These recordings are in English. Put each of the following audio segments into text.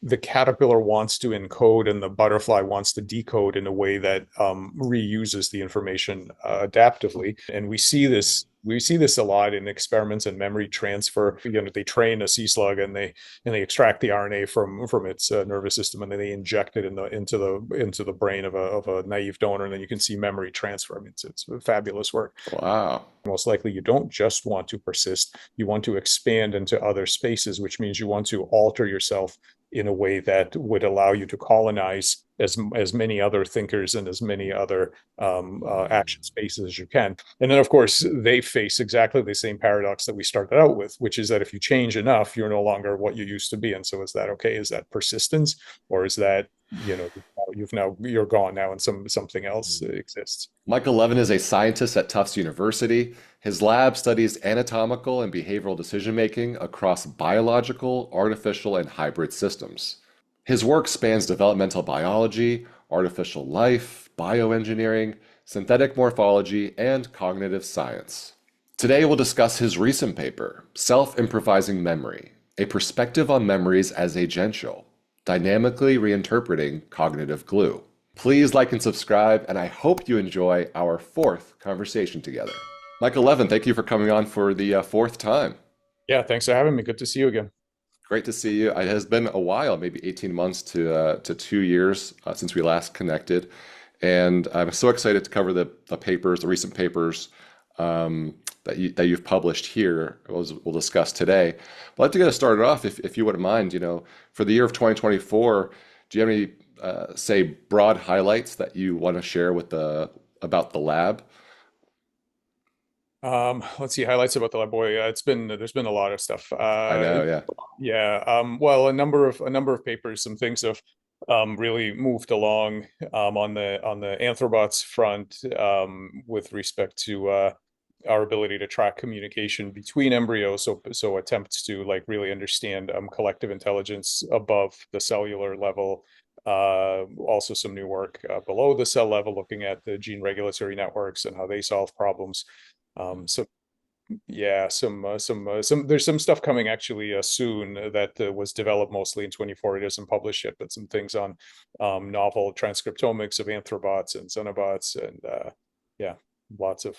the caterpillar wants to encode and the butterfly wants to decode in a way that reuses the information adaptively. And we see this a lot in experiments in memory transfer. They train a sea slug and they extract the RNA from its nervous system, and then they inject it into the brain of a naive donor, and then you can see memory transfer. I mean, it's fabulous work. Wow. Most likely you don't just want to persist, you want to expand into other spaces, which means you want to alter yourself in a way that would allow you to colonize as many other thinkers and as many other action spaces as you can. And then, of course, they face exactly the same paradox that we started out with, which is that if you change enough, you're no longer what you used to be. And so is that okay? Is that persistence? Or is that, you're gone now and something else exists? Michael Levin is a scientist at Tufts University. His lab studies anatomical and behavioral decision making across biological, artificial, and hybrid systems. His work spans developmental biology, artificial life, bioengineering, synthetic morphology, and cognitive science. Today we'll discuss his recent paper, Self-Improvising Memory, a perspective on memories as agential, dynamically reinterpreting cognitive glue. Please like and subscribe, and I hope you enjoy our fourth conversation together. Michael Levin, thank you for coming on for the fourth time. Yeah, thanks for having me. Good to see you again. Great to see you. It has been a while, maybe 18 months to 2 years since we last connected. And I'm so excited to cover the papers, the recent papers that you've published here. We'll discuss today. I'd like to get us started off, if you wouldn't mind. For the year of 2024, do you have any say broad highlights that you want to share about the lab? Let's see, highlights about the lab. Boy, there's been a lot of stuff. I know, yeah. Yeah. Well, a number of papers, some things have really moved along on the anthrobots front with respect to our ability to track communication between embryos. So attempts to like really understand collective intelligence above the cellular level. Also some new work below the cell level, looking at the gene regulatory networks and how they solve problems. So yeah, there's some stuff coming actually soon that was developed mostly in 24. It isn't published yet, but some things on novel transcriptomics of anthrobots and xenobots, and yeah, lots of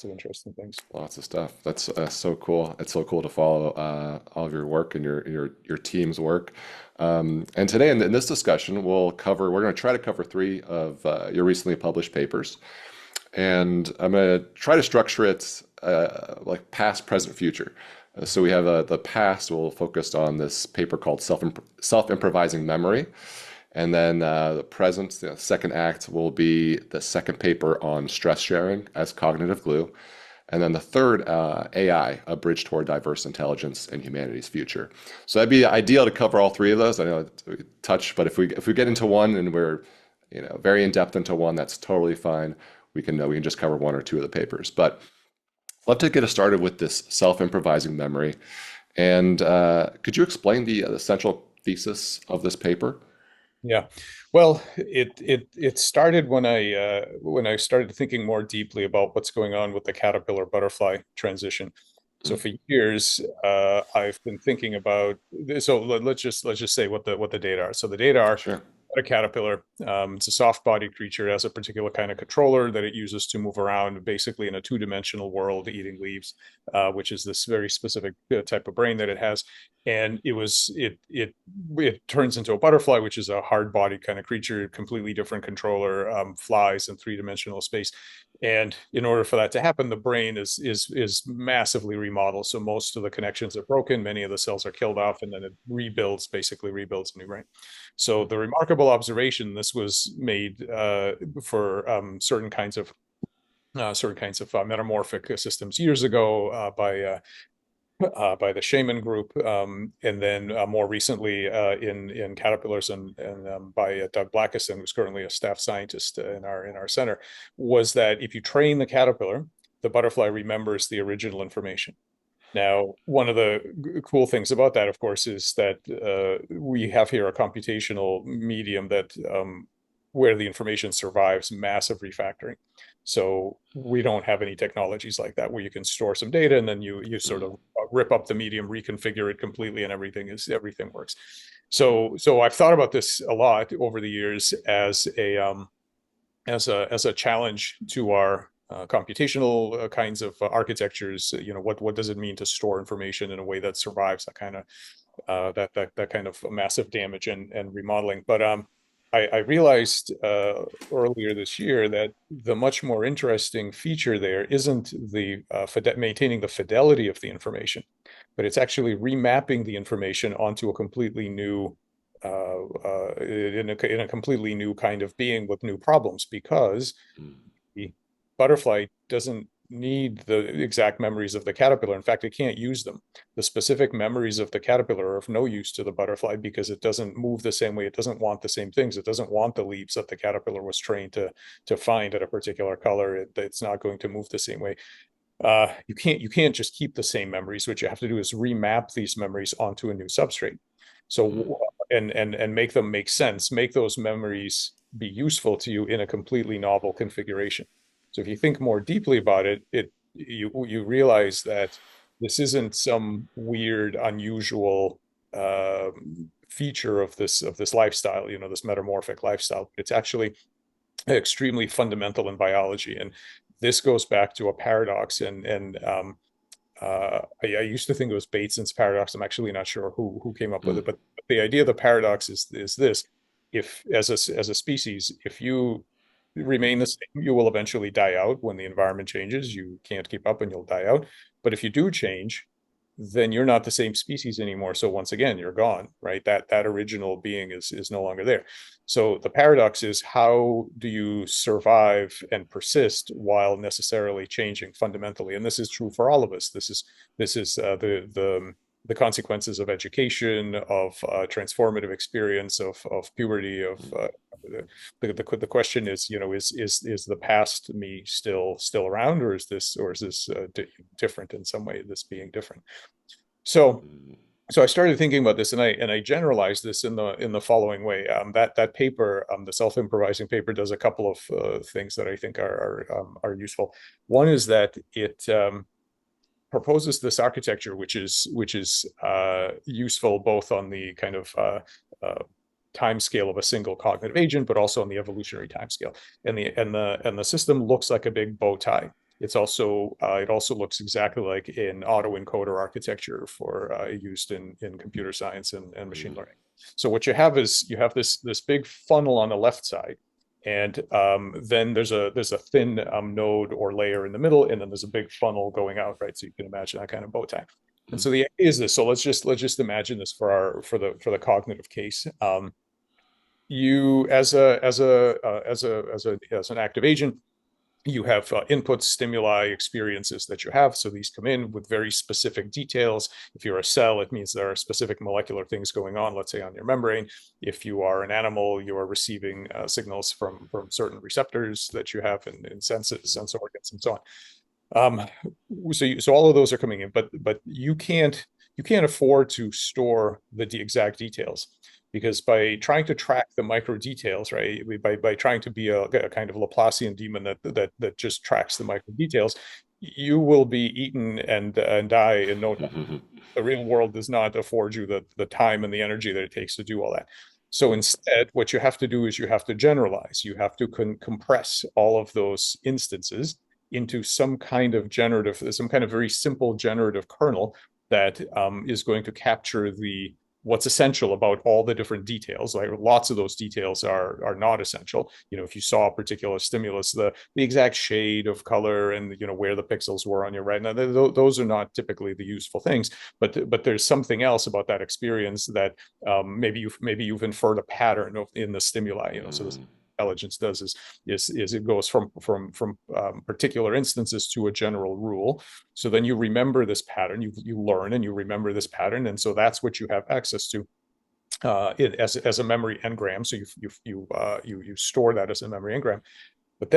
interesting things. Lots of stuff. That's so cool. It's so cool to follow all of your work and your team's work. And today in this discussion, we're going to try to cover three of your recently published papers. And I'm going to try to structure it like past, present, future. So we have the past, we'll focus on this paper called Self-Improvising Memory. And then the present, the second act will be the second paper on stress sharing as cognitive glue. And then the third, AI, a bridge toward diverse intelligence in humanity's future. So that'd be ideal to cover all three of those. I know we touch, but if we get into one and we're very in depth into one, that's totally fine. We can just cover one or two of the papers. But I'd love to get us started with this self-improvising memory. And could you explain the central thesis of this paper? Yeah, well, it started when I started thinking more deeply about what's going on with the caterpillar butterfly transition. So for years, I've been thinking about. So let's just say what the data are. So the data are Sure. a caterpillar. It's a soft-bodied creature. It has a particular kind of controller that it uses to move around, basically in a two-dimensional world, eating leaves, which is this very specific type of brain that it has. And it turns into a butterfly, which is a hard-bodied kind of creature, completely different controller, flies in three-dimensional space. And in order for that to happen, the brain is massively remodeled. So most of the connections are broken, many of the cells are killed off, and then it basically rebuilds a new brain. So the remarkable observation, this was made for certain kinds of metamorphic systems years ago by the Shaman group, and then more recently in caterpillars and by Doug Blackiston, who's currently a staff scientist in our center, was that if you train the caterpillar, the butterfly remembers the original information. Now, one of the cool things about that, of course, is that we have here a computational medium that where the information survives massive refactoring. So we don't have any technologies like that where you can store some data and then you sort of rip up the medium, reconfigure it completely, and everything works. So I've thought about this a lot over the years as a challenge to our computational kinds of architectures. What does it mean to store information in a way that survives that kind of that kind of massive damage and remodeling? But I realized earlier this year that the much more interesting feature there isn't the maintaining the fidelity of the information, but it's actually remapping the information onto a completely new in a completely new kind of being with new problems, because Mm, the butterfly doesn't need the exact memories of the caterpillar. In fact, it can't use them. The specific memories of the caterpillar are of no use to the butterfly because it doesn't move the same way. It doesn't want the same things. It doesn't want the leaves that the caterpillar was trained to find at a particular color. It's not going to move the same way. You can't just keep the same memories. What you have to do is remap these memories onto a new substrate. mm, So and make them make sense, make those memories be useful to you in a completely novel configuration. So if you think more deeply about it, you realize that this isn't some weird, unusual uh, feature of this lifestyle, this metamorphic lifestyle. It's actually extremely fundamental in biology, and this goes back to a paradox. I used to think it was Bateson's paradox. I'm actually not sure who came up with mm, it, but the idea of the paradox is this: if as a species, if you remain the same, you will eventually die out when the environment changes. You can't keep up and you'll die out. But if you do change, then you're not the same species anymore. So once again, you're gone, right? That original being is no longer there. So the paradox is, how do you survive and persist while necessarily changing fundamentally? And this is true for all of us. This is the consequences of education, of transformative experience, of puberty, of mm, the question is, is the past me still around, or is this different in some way? This being different. So mm, so I started thinking about this, and I generalized this in the following way. That paper, the self-improvising paper, does a couple of things that I think are useful. One is that it proposes this architecture, which is useful both on the kind of time scale of a single cognitive agent, but also on the evolutionary time scale. And the system looks like a big bow tie. It also looks exactly like an autoencoder architecture for used in computer science and machine mm, learning. So what you have is you have this big funnel on the left side, and then there's a thin node or layer in the middle, and then there's a big funnel going out, right? So you can imagine that kind of bow tie. And mm, so the idea is this. So let's just imagine this for the cognitive case. You as an active agent, you have input, stimuli, experiences that you have. So these come in with very specific details. If you're a cell, it means there are specific molecular things going on, let's say on your membrane. If you are an animal, you are receiving signals from certain receptors that you have in sense organs, and so on. Um, so all of those are coming in, but you can't afford to store the exact details, because by trying to track the micro details, right? By trying to be a kind of Laplacian demon that just tracks the micro details, you will be eaten and die in no time. mm, The real world does not afford you the time and the energy that it takes to do all that. So instead, what you have to do is you have to generalize. You have to compress all of those instances into some kind of very simple generative kernel that is going to capture what's essential about all the different details. Like, lots of those details are not essential. If you saw a particular stimulus, the exact shade of color and where the pixels were on your retina, those are not typically the useful things. But there's something else about that experience that maybe you've inferred a pattern in the stimuli. So this mm, intelligence does is it goes from particular instances to a general rule. So then you remember this pattern, you learn and you remember this pattern, and so that's what you have access to as a memory engram. So you store that as a memory engram. But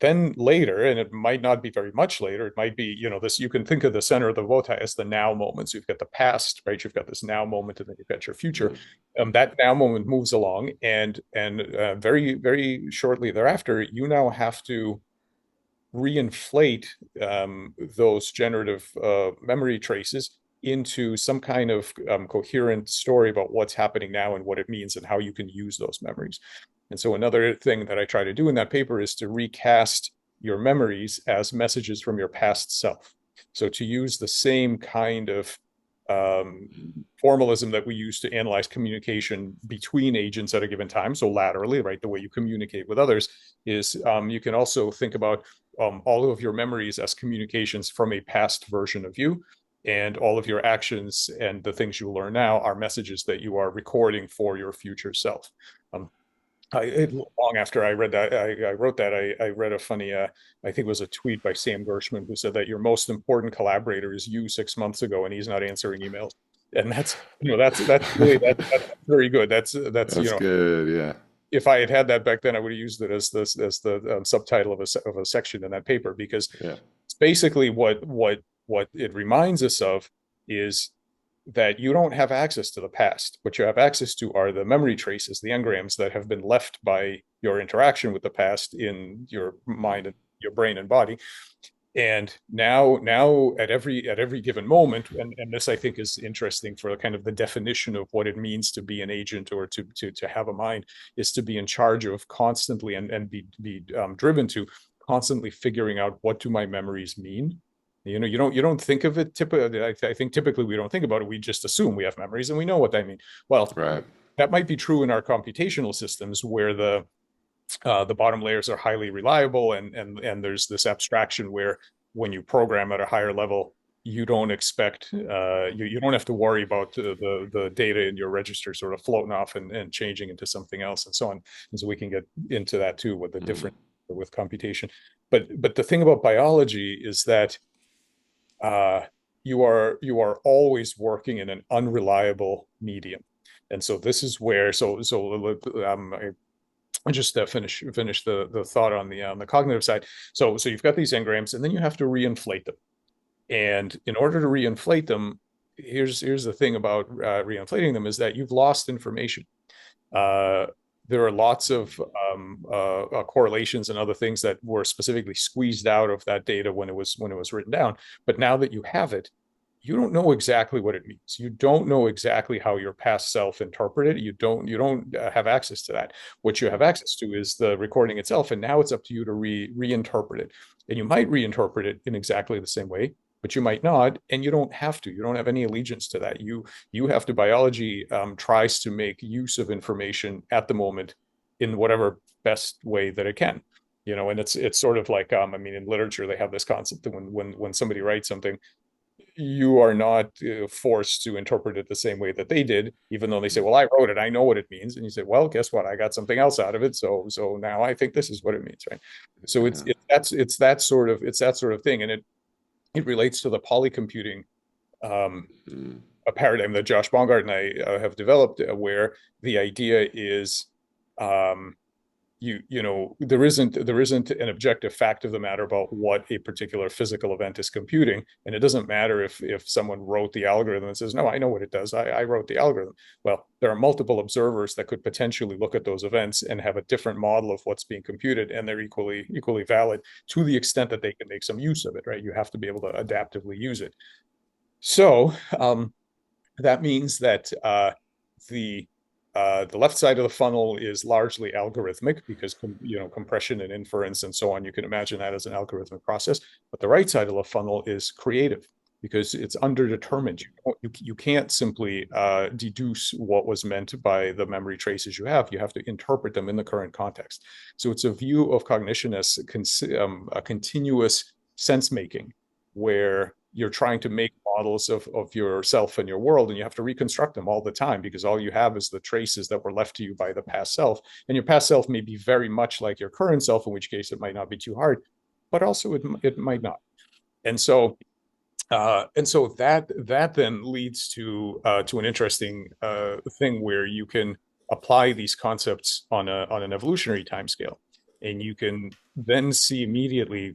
then later, and it might not be very much later, it might be, this, you can think of the center of the bow tie as the now moment. So you've got the past, right? You've got this now moment, and then you've got your future. mm, That now moment moves along, and very, very shortly thereafter, you now have to reinflate those generative memory traces into some kind of coherent story about what's happening now and what it means and how you can use those memories. And so another thing that I try to do in that paper is to recast your memories as messages from your past self. So to use the same kind of um, formalism that we use to analyze communication between agents at a given time. So laterally, right, the way you communicate with others is you can also think about all of your memories as communications from a past version of you. And all of your actions and the things you learn now are messages that you are recording for your future self. Um, long after I read that, I wrote that. I read a funny, I think it was a tweet by Sam Gershman who said that your most important collaborator is you 6 months ago, and he's not answering emails. And that's really that's very good. That's That's good. Yeah. if I had had that back then, I would have used it as the subtitle of a section in that paper, because Yeah. it's basically what it reminds us of is that you don't have access to the past. What you have access to are the memory traces, the engrams that have been left by your interaction with the past in your mind and your brain and body. And now at every given moment, and this I think is interesting for kind of the definition of what it means to be an agent or to have a mind, is to be in charge of constantly and be driven to constantly figuring out, what do my memories mean? You don't think of it typically. I think typically we don't think about it. We just assume we have memories and we know what they mean. Well, Right. that might be true in our computational systems where the bottom layers are highly reliable, and there's this abstraction where when you program at a higher level, you don't expect you don't have to worry about the data in your register sort of floating off and changing into something else and so on. And so we can get into that too with the Mm. different with computation. But the thing about biology is that uh, you are always working in an unreliable medium. And so this is where I just finish the thought on the cognitive side. So you've got these engrams, and then you have to reinflate them. And in order to reinflate them, here's the thing about reinflating them, is that you've lost information. Uh, there are lots of correlations and other things that were specifically squeezed out of that data when it was written down. But now that you have it, you don't know exactly what it means. You don't know exactly how your past self interpreted it. You don't have access to that. What you have access to is the recording itself, and now it's up to you to reinterpret it. And you might reinterpret it in exactly the same way, but you might not, and you don't have to. You don't have any allegiance to that. You have to. Biology tries to make use of information at the moment in whatever best way that it can. And it's sort of like I mean, in literature they have this concept that when somebody writes something, you are not forced to interpret it the same way that they did, even though they say, well, I wrote it, I know what it means. And you say, well, guess what, I got something else out of it, so now I think this is what it means, right? So Yeah. it's that sort of thing, and it relates to the polycomputing Mm. a paradigm that Josh Bongard and I have developed, where the idea is um, there isn't an objective fact of the matter about what a particular physical event is computing, and it doesn't matter if someone wrote the algorithm and says, no, I know what it does, I wrote the algorithm. Well, there are multiple observers that could potentially look at those events and have a different model of what's being computed, and they're equally valid to the extent that they can make some use of it, right? You have to be able to adaptively use it. So that means that the left side of the funnel is largely algorithmic, because compression and inference and so on, you can imagine that as an algorithmic process. But the right side of the funnel is creative, because it's underdetermined. You can't simply deduce what was meant by the memory traces you have. You have to interpret them in the current context. So it's a view of cognition as a continuous sense making, where you're trying to make models of yourself and your world, and you have to reconstruct them all the time, because all you have is the traces that were left to you by the past self. And your past self may be very much like your current self, in which case it might not be too hard, but also it might not. And so that then leads to an interesting thing, where you can apply these concepts on an evolutionary timescale, and you can then see immediately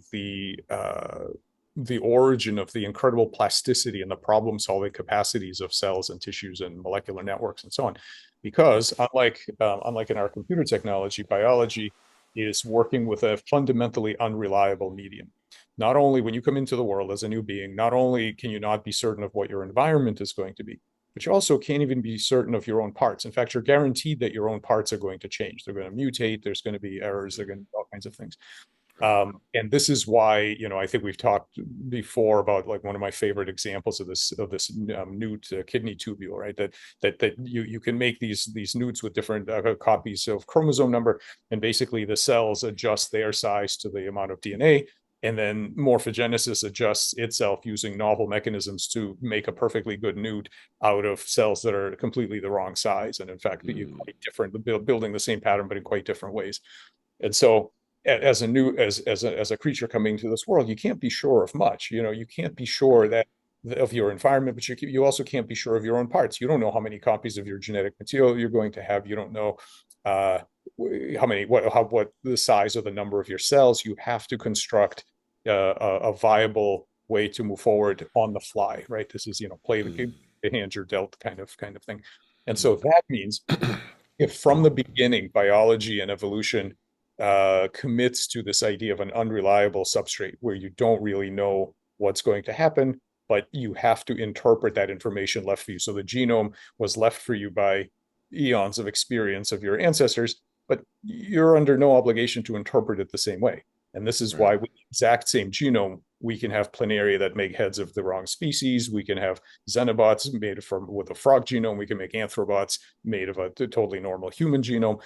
the origin of the incredible plasticity and the problem-solving capacities of cells and tissues and molecular networks and so on. Because unlike in our computer technology, biology is working with a fundamentally unreliable medium. not only when you come into the world as a new being, not only can you not be certain of what your environment is going to be, but you also can't even be certain of your own parts. In fact, you're guaranteed that your own parts are going to change. They're going to mutate. There's going to be errors. They're going to be all kinds of things. Right. And this is why, I think we've talked before about like one of my favorite examples of this newt kidney tubule, right? That you can make these newts with different copies of chromosome number, and basically the cells adjust their size to the amount of DNA, and then morphogenesis adjusts itself using novel mechanisms to make a perfectly good newt out of cells that are completely the wrong size, and in fact, quite different, building the same pattern but in quite different ways. And so as a creature coming to this world, you can't be sure of much. You can't be sure that of your environment, but you also can't be sure of your own parts. You don't know how many copies of your genetic material you're going to have. You don't know what the size or the number of your cells. You have to construct a viable way to move forward on the fly, right? This is play the hand you're dealt kind of thing. And so that means if from the beginning biology and evolution commits to this idea of an unreliable substrate where you don't really know what's going to happen, but you have to interpret that information left for you. So the genome was left for you by eons of experience of your ancestors, but you're under no obligation to interpret it the same way. And this is why with the exact same genome, we can have planaria that make heads of the wrong species. We can have xenobots made with a frog genome. We can make anthrobots made of a totally normal human genome.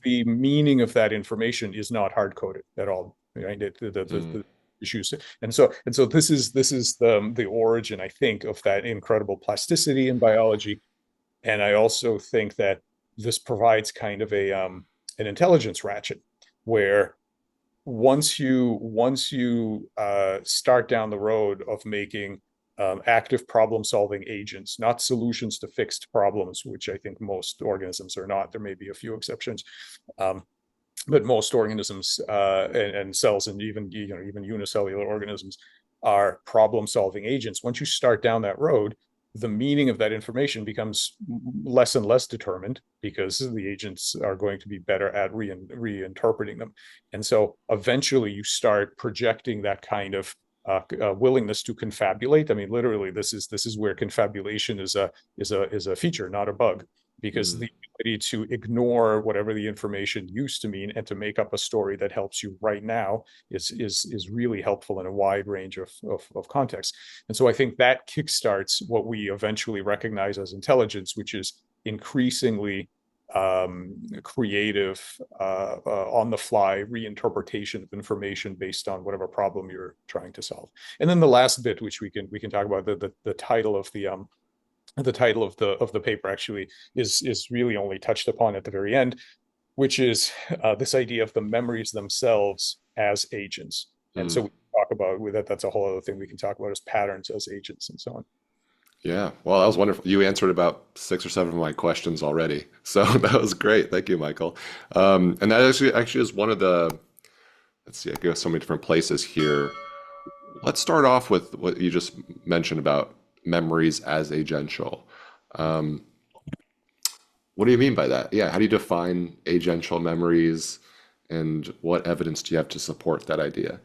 The meaning of that information is not hard coded at all, right? The issues, and so this is the origin, I think, of that incredible plasticity in biology. And I also think that this provides kind of an intelligence ratchet where once you start down the road of making active problem-solving agents, not solutions to fixed problems, which I think most organisms are not. There may be a few exceptions, but most organisms and cells, and even unicellular organisms, are problem-solving agents. Once you start down that road, the meaning of that information becomes less and less determined because the agents are going to be better at reinterpreting them. And so eventually you start projecting that kind of willingness to confabulate. I mean, literally, this is where confabulation is a feature, not a bug, because the ability to ignore whatever the information used to mean and to make up a story that helps you right now is really helpful in a wide range of contexts. And so I think that kickstarts what we eventually recognize as intelligence, which is increasingly creative, on the fly reinterpretation of information based on whatever problem you're trying to solve. And then the last bit, which we can talk about, the title of the paper actually is really only touched upon at the very end, which is this idea of the memories themselves as agents. And so we talk about with that. That's a whole other thing we can talk about, as patterns as agents and so on. Yeah, well, that was wonderful. You answered about 6 or 7 of my questions already, so that was great. Thank you, Michael. And that actually is one of the. Let's see, I go so many different places here. Let's start off with what you just mentioned about memories as agential. What do you mean by that? Yeah, how do you define agential memories, and what evidence do you have to support that idea?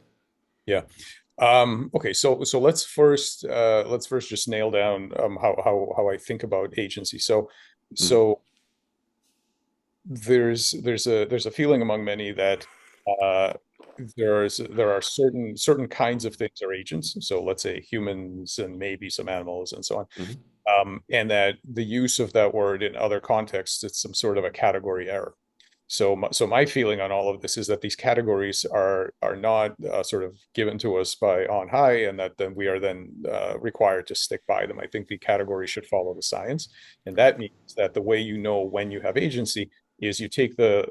Yeah. Okay, so let's first just nail down how I think about agency. Mm, So there's a feeling among many that uh, there are certain kinds of things are agents. So let's say humans and maybe some animals and so on. mhm, And that the use of that word in other contexts, it's some sort of a category error. So my feeling on all of this is that these categories are not sort of given to us by on high, and that then we are then required to stick by them. I think the category should follow the science, and that means that the way you know when you have agency is you take the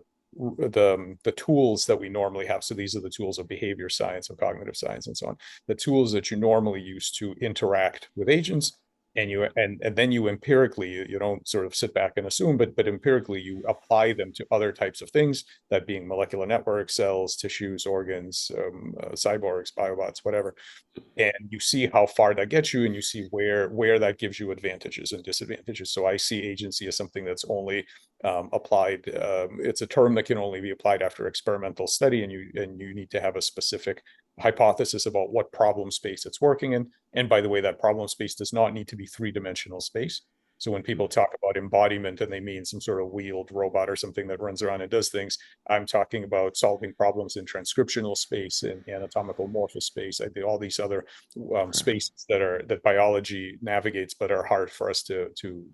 tools that we normally have. So these are the tools of behavior science, of cognitive science, and so on. The tools that you normally use to interact with agents, and then you empirically, you don't sort of sit back and assume, but empirically you apply them to other types of things, that being molecular networks, cells, tissues, organs, cyborgs, biobots, whatever. And you see how far that gets you, and you see where that gives you advantages and disadvantages. So I see agency as something that's only applied. It's a term that can only be applied after experimental study, and you need to have a specific hypothesis about what problem space it's working in. And by the way, that problem space does not need to be three-dimensional space. So when people talk about embodiment and they mean some sort of wheeled robot or something that runs around and does things, I'm talking about solving problems in transcriptional space, in anatomical morphous space. I do all these other Right. spaces that biology navigates, but are hard for us to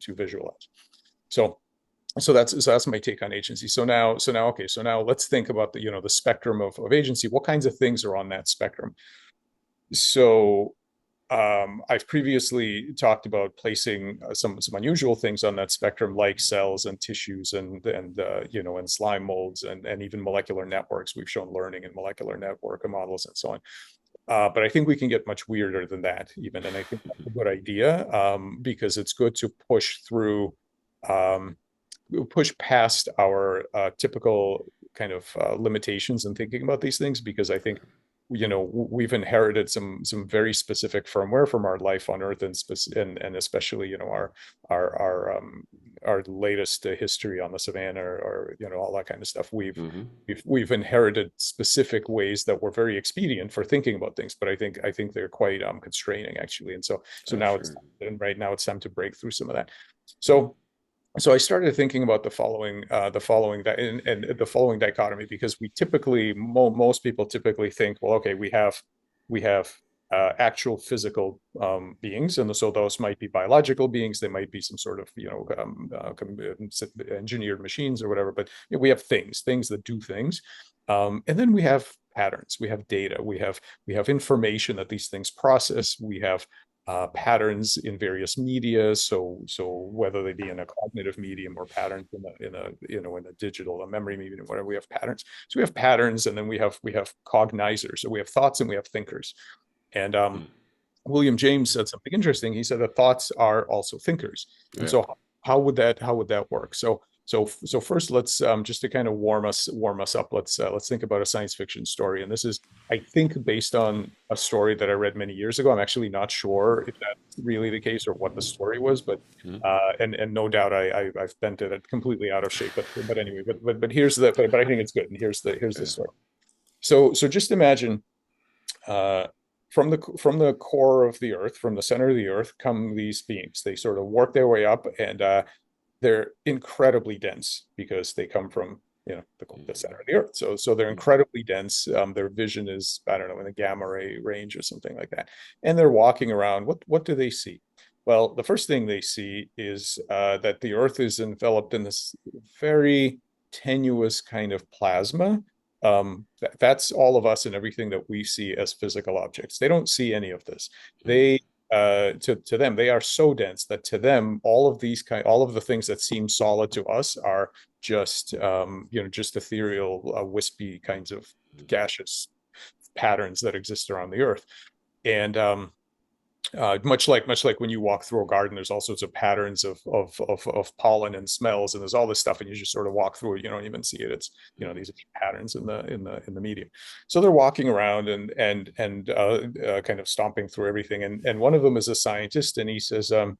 visualize. So that's my take on agency. So now let's think about the spectrum of agency. What kinds of things are on that spectrum? So I've previously talked about placing some unusual things on that spectrum, like cells and tissues and slime molds and even molecular networks. We've shown learning in molecular network models and so on. But I think we can get much weirder than that even, and I think that's a good idea, because it's good to um, push past our typical kind of limitations in thinking about these things, because I think we've inherited some very specific firmware from our life on Earth, and especially our latest history on the savannah, or all that kind of stuff. Hmm. We've inherited specific ways that were very expedient for thinking about things, but I think they're quite constraining actually. And so Oh, now sure. right now it's time to break through some of that. So I started thinking about the following dichotomy, because most people typically think, well, okay, we have actual physical beings, and so those might be biological beings, they might be some sort of engineered machines or whatever, but we have things that do things, and then we have patterns, we have data, we have information that these things process, we have patterns in various media. So whether they be in a cognitive medium or patterns in a digital, a memory medium, whatever, we have patterns. So we have patterns, and then we have cognizers. So we have thoughts and we have thinkers. And William James said something interesting. He said that thoughts are also thinkers. And Yeah. so how would that work? So first, let's just to kind of warm us up. Let's think about a science fiction story. And this is, I think, based on a story that I read many years ago. I'm actually not sure if that's really the case or what the story was, but Mhm. and no doubt I've bent it completely out of shape. But anyway, but here's but I think it's good. And here's the Yeah. story. So just imagine, uh, from the core of the earth, from the center of the earth, come these beings. They sort of work their way up, and they're incredibly dense because they come from the center of the earth. So they're incredibly dense. Their vision is, I don't know, in the gamma ray range or something like that. And they're walking around. What do they see? Well, the first thing they see is that the earth is enveloped in this very tenuous kind of plasma. That's all of us and everything that we see as physical objects. They don't see any of this. They to them, they are so dense that to them, all of the things that seem solid to us are just ethereal, wispy kinds of gaseous patterns that exist around the earth. And much like when you walk through a garden, there's all sorts of patterns of pollen and smells, and there's all this stuff, and you just sort of walk through it. You don't even see it. It's these patterns in the medium. So they're walking around and kind of stomping through everything. And one of them is a scientist, and he says to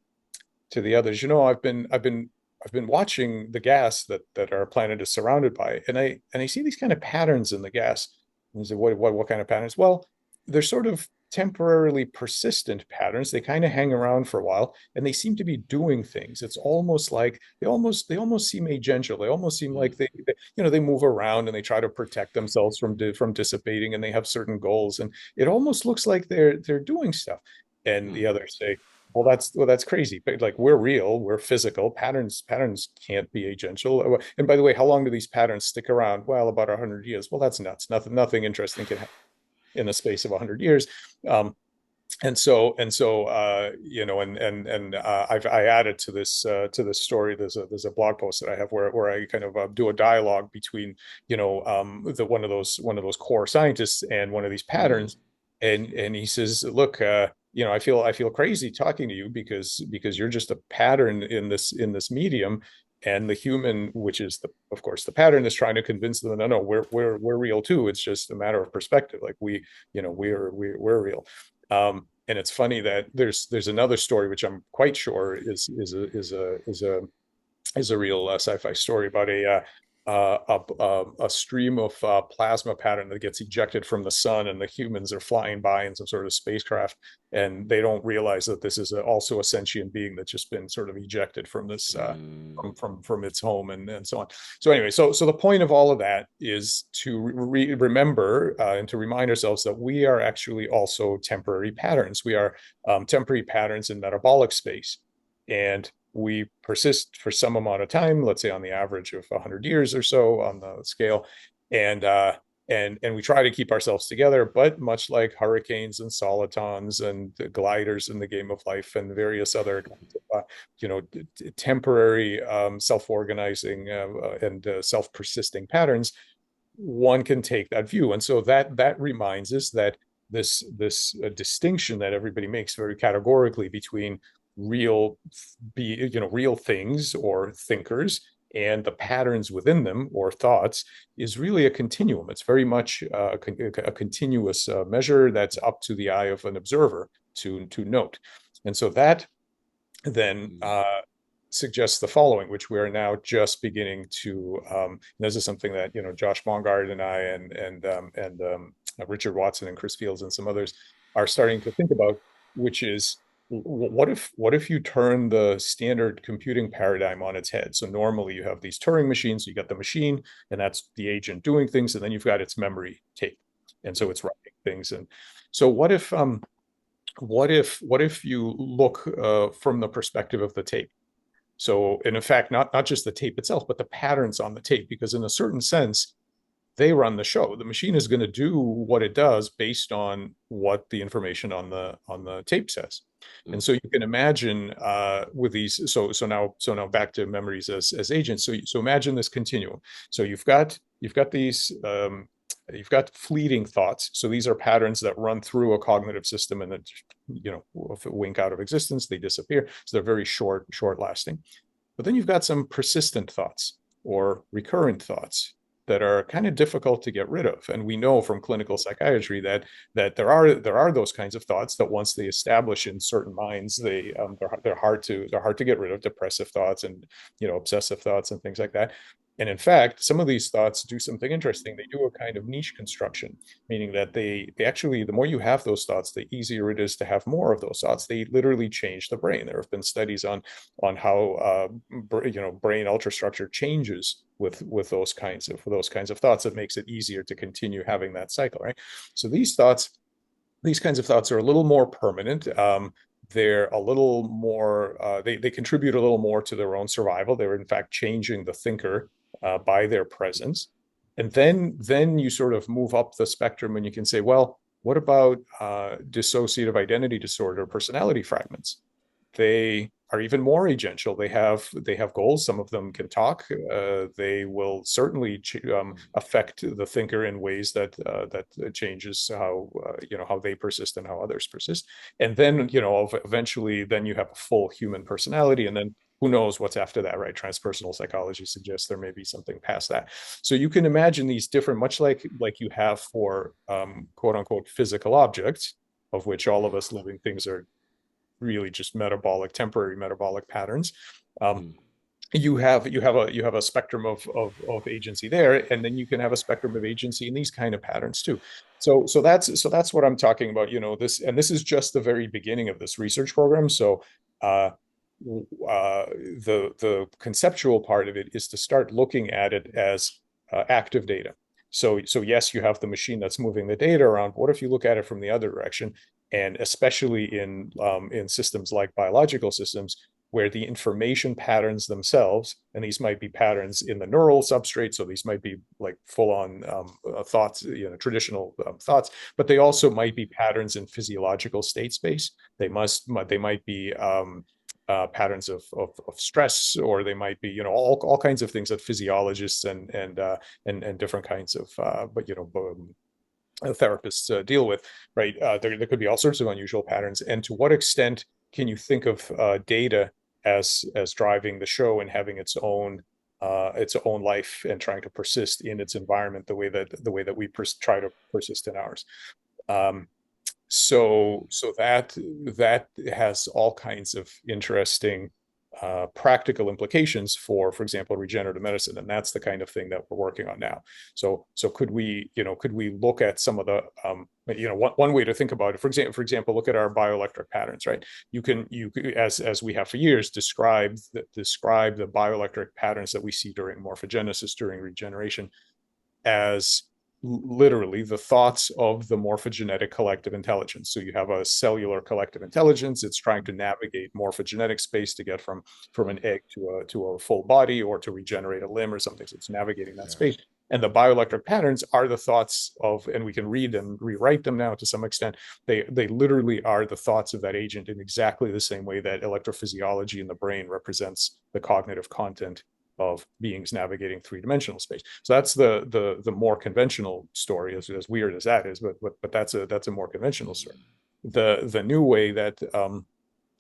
the others, I've been watching the gas that our planet is surrounded by, and I see these kind of patterns in the gas. And he said, what kind of patterns? Well, they're sort of temporarily persistent patterns. They kind of hang around for a while, and they seem to be doing things. It's almost like they almost seem agential. They almost seem like they move around and they try to protect themselves from dissipating, and they have certain goals, and it almost looks like they're doing stuff. And the others say, well, that's crazy. But like, we're real, we're physical. Patterns can't be agential. And by the way, how long do these patterns stick around? Well, about 100 years. Well, that's nuts. Nothing interesting can happen in the space of 100 years. Um, and I added to this story. There's a blog post that I have where I kind of do a dialogue between the one of those core scientists and one of these Mhm. patterns, and he says, look, I feel crazy talking to you because you're just a pattern in this medium, and the human, which is of course the pattern, is trying to convince them, no, we're real too. It's just a matter of perspective. Like we're real. And it's funny that there's another story which I'm quite sure is a real sci-fi story about a stream of plasma pattern that gets ejected from the sun, and the humans are flying by in some sort of spacecraft, and they don't realize that this is also a sentient being that's just been sort of ejected from this Mm, from its home, and so on. So anyway, so the point of all of that is to remember and to remind ourselves that we are actually also temporary patterns. We are temporary patterns in metabolic space, and we persist for some amount of time, let's say on the average of 100 years or so on the scale, and and we try to keep ourselves together. But much like hurricanes and solitons and gliders in the game of life and various other kinds of, temporary self-organizing and self-persisting patterns, one can take that view. And so that reminds us that this distinction that everybody makes very categorically between real real things or thinkers and the patterns within them or thoughts is really a continuum. It's very much a continuous measure that's up to the eye of an observer to note. And so that then mm, suggests the following, which we are now just beginning to. This is something that Josh Bongard and I and Richard Watson and Chris Fields and some others are starting to think about, which is what if you turn the standard computing paradigm on its head? So normally you have these Turing machines, you got the machine, and that's the agent doing things, and then you've got its memory tape, and so it's writing things. And so what if you look from the perspective of the tape? So, and in fact, not just the tape itself, but the patterns on the tape, because in a certain sense, they run the show. The machine is going to do what it does based on what the information on the tape says. mm, And so you can imagine with these. So now back to memories as agents. So imagine this continuum. So you've got these. You've got fleeting thoughts. So these are patterns that run through a cognitive system, and then, if it wink out of existence, they disappear. So they're very short lasting. But then you've got some persistent thoughts or recurrent thoughts that are kind of difficult to get rid of. And we know from clinical psychiatry that there are those kinds of thoughts that once they establish in certain minds, they're hard to get rid of. Depressive thoughts and obsessive thoughts and things like that. And in fact, some of these thoughts do something interesting. They do a kind of niche construction, meaning that they actually, the more you have those thoughts, the easier it is to have more of those thoughts. They literally change the brain. There have been studies on how brain ultrastructure changes with those kinds of thoughts. That makes it easier to continue having that cycle, right? So these kinds of thoughts are a little more permanent. They're a little more they contribute a little more to their own survival. They're in fact changing the thinker by their presence. And then you sort of move up the spectrum, and you can say, well, what about dissociative identity disorder, personality fragments? They are even more agential. They have goals. Some of them can talk. They will certainly affect the thinker in ways that changes how they persist and how others persist. And then eventually, then you have a full human personality, and then who knows what's after that, right? Transpersonal psychology suggests there may be something past that. So you can imagine these different, much like you have for quote unquote physical objects, of which all of us living things are really just temporary metabolic patterns. Um, mm, you have a spectrum of agency there, and then you can have a spectrum of agency in these kind of patterns too. So that's what I'm talking about. This is just the very beginning of this research program. So uh, the conceptual part of it is to start looking at it as active data. So yes, you have the machine that's moving the data around. What if you look at it from the other direction, and especially in systems like biological systems, where the information patterns themselves, and these might be patterns in the neural substrate, so these might be like full-on thoughts, traditional thoughts, but they also might be patterns in physiological state space. They might be patterns of stress, or they might be all kinds of things that physiologists and different kinds of therapists deal with, right? There could be all sorts of unusual patterns. And to what extent can you think of data as driving the show and having its own life and trying to persist in its environment the way that we try to persist in ours? Um, so that has all kinds of interesting practical implications for example, regenerative medicine, and that's the kind of thing that we're working on now. So could we, could we look at some of the, one way to think about it, for example, look at our bioelectric patterns, right? As we have for years, describe the bioelectric patterns that we see during morphogenesis, during regeneration, as literally the thoughts of the morphogenetic collective intelligence. So you have a cellular collective intelligence. It's trying to navigate morphogenetic space to get from an egg to a full body, or to regenerate a limb or something. So it's navigating that space. And the bioelectric patterns are the thoughts of, and we can read and rewrite them now to some extent. They literally are the thoughts of that agent, in exactly the same way that electrophysiology in the brain represents the cognitive content of beings navigating three-dimensional space. So that's the more conventional story, as weird as that is, but that's a more conventional story. The new way that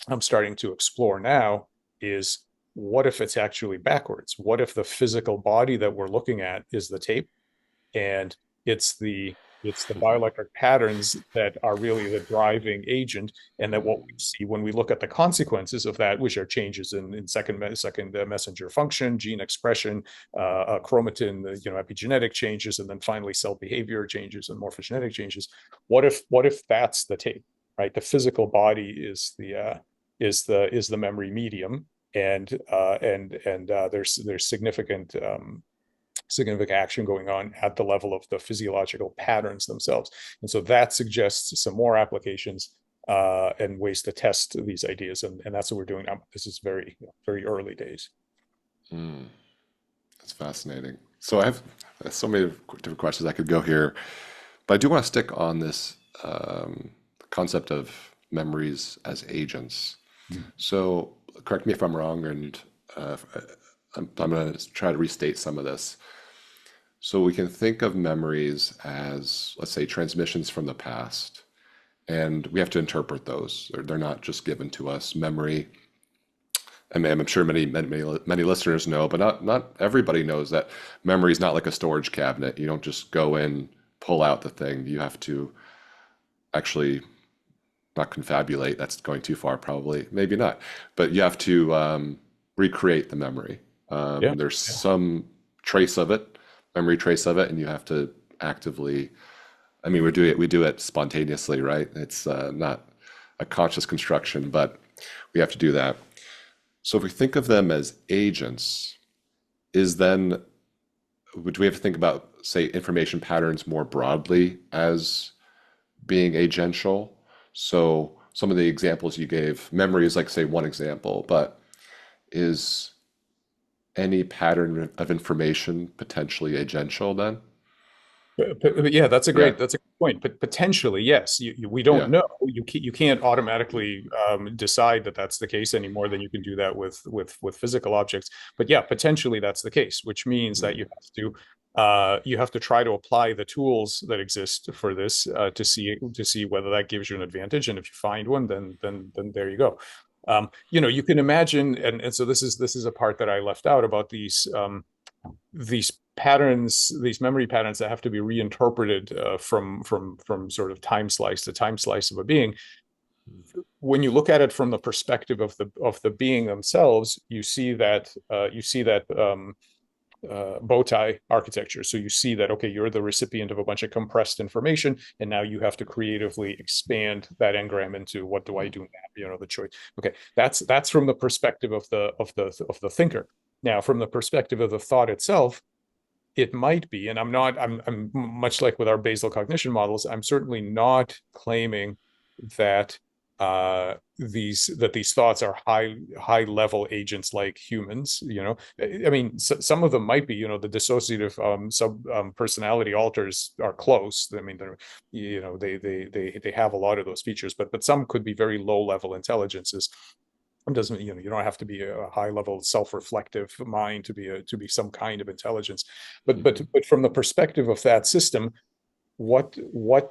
I'm starting to explore now is, what if it's actually backwards? What if the physical body that we're looking at is the tape, and it's the bioelectric patterns that are really the driving agent, and that what we see when we look at the consequences of that, which are changes in second messenger function, gene expression, chromatin, epigenetic changes, and then finally cell behavior changes and morphogenetic changes. What if that's the tape, right? The physical body is the memory medium, and there's significant action going on at the level of the physiological patterns themselves. And so that suggests some more applications and ways to test these ideas. And that's what we're doing now. This is very, very early days. That's fascinating. So I have so many different questions I could go here, but I do want to stick on this concept of memories as agents. So correct me if I'm wrong, and I'm going to try to restate some of this. So we can think of memories as, let's say, transmissions from the past, and we have to interpret those. They're not just given to us. Memory, I mean, I'm sure many listeners know, but not everybody knows that memory is not like a storage cabinet. You don't just go in, pull out the thing. You have to actually not confabulate. That's going too far, probably. Maybe not. But you have to recreate the memory. Yeah. There's some trace of it, memory trace of it, and you have to actively, I mean, we do it spontaneously, right? It's not a conscious construction, but we have to do that. So if we think of them as agents, do we have to think about, say, information patterns more broadly as being agential? So some of the examples you gave, memory is like, say, one example, but is any pattern of information potentially agential then? But yeah, that's a Yeah, great point. But potentially, yes. We don't yeah. know. You can't automatically decide that that's the case any more than you can do that with physical objects. But yeah, potentially that's the case, which means that you have to try to apply the tools that exist for this to see whether that gives you an advantage. And if you find one, then there you go. You can imagine, and so this is a part that I left out about these patterns, these memory patterns that have to be reinterpreted from sort of time slice to time slice of a being. When you look at it from the perspective of the being themselves, you see that bow tie architecture. So you see that, okay, you're the recipient of a bunch of compressed information, and now you have to creatively expand that engram into, what do I do now? The choice. Okay, that's from the perspective of the thinker. Now, from the perspective of the thought itself, it might be, and I'm much like with our basal cognition models, I'm certainly not claiming that these thoughts are high level agents like humans. I mean, some of them might be. The dissociative sub personality alters are close. I mean, they have a lot of those features, but some could be very low level intelligences. It doesn't, you don't have to be a high level self-reflective mind to be some kind of intelligence. But from the perspective of that system, what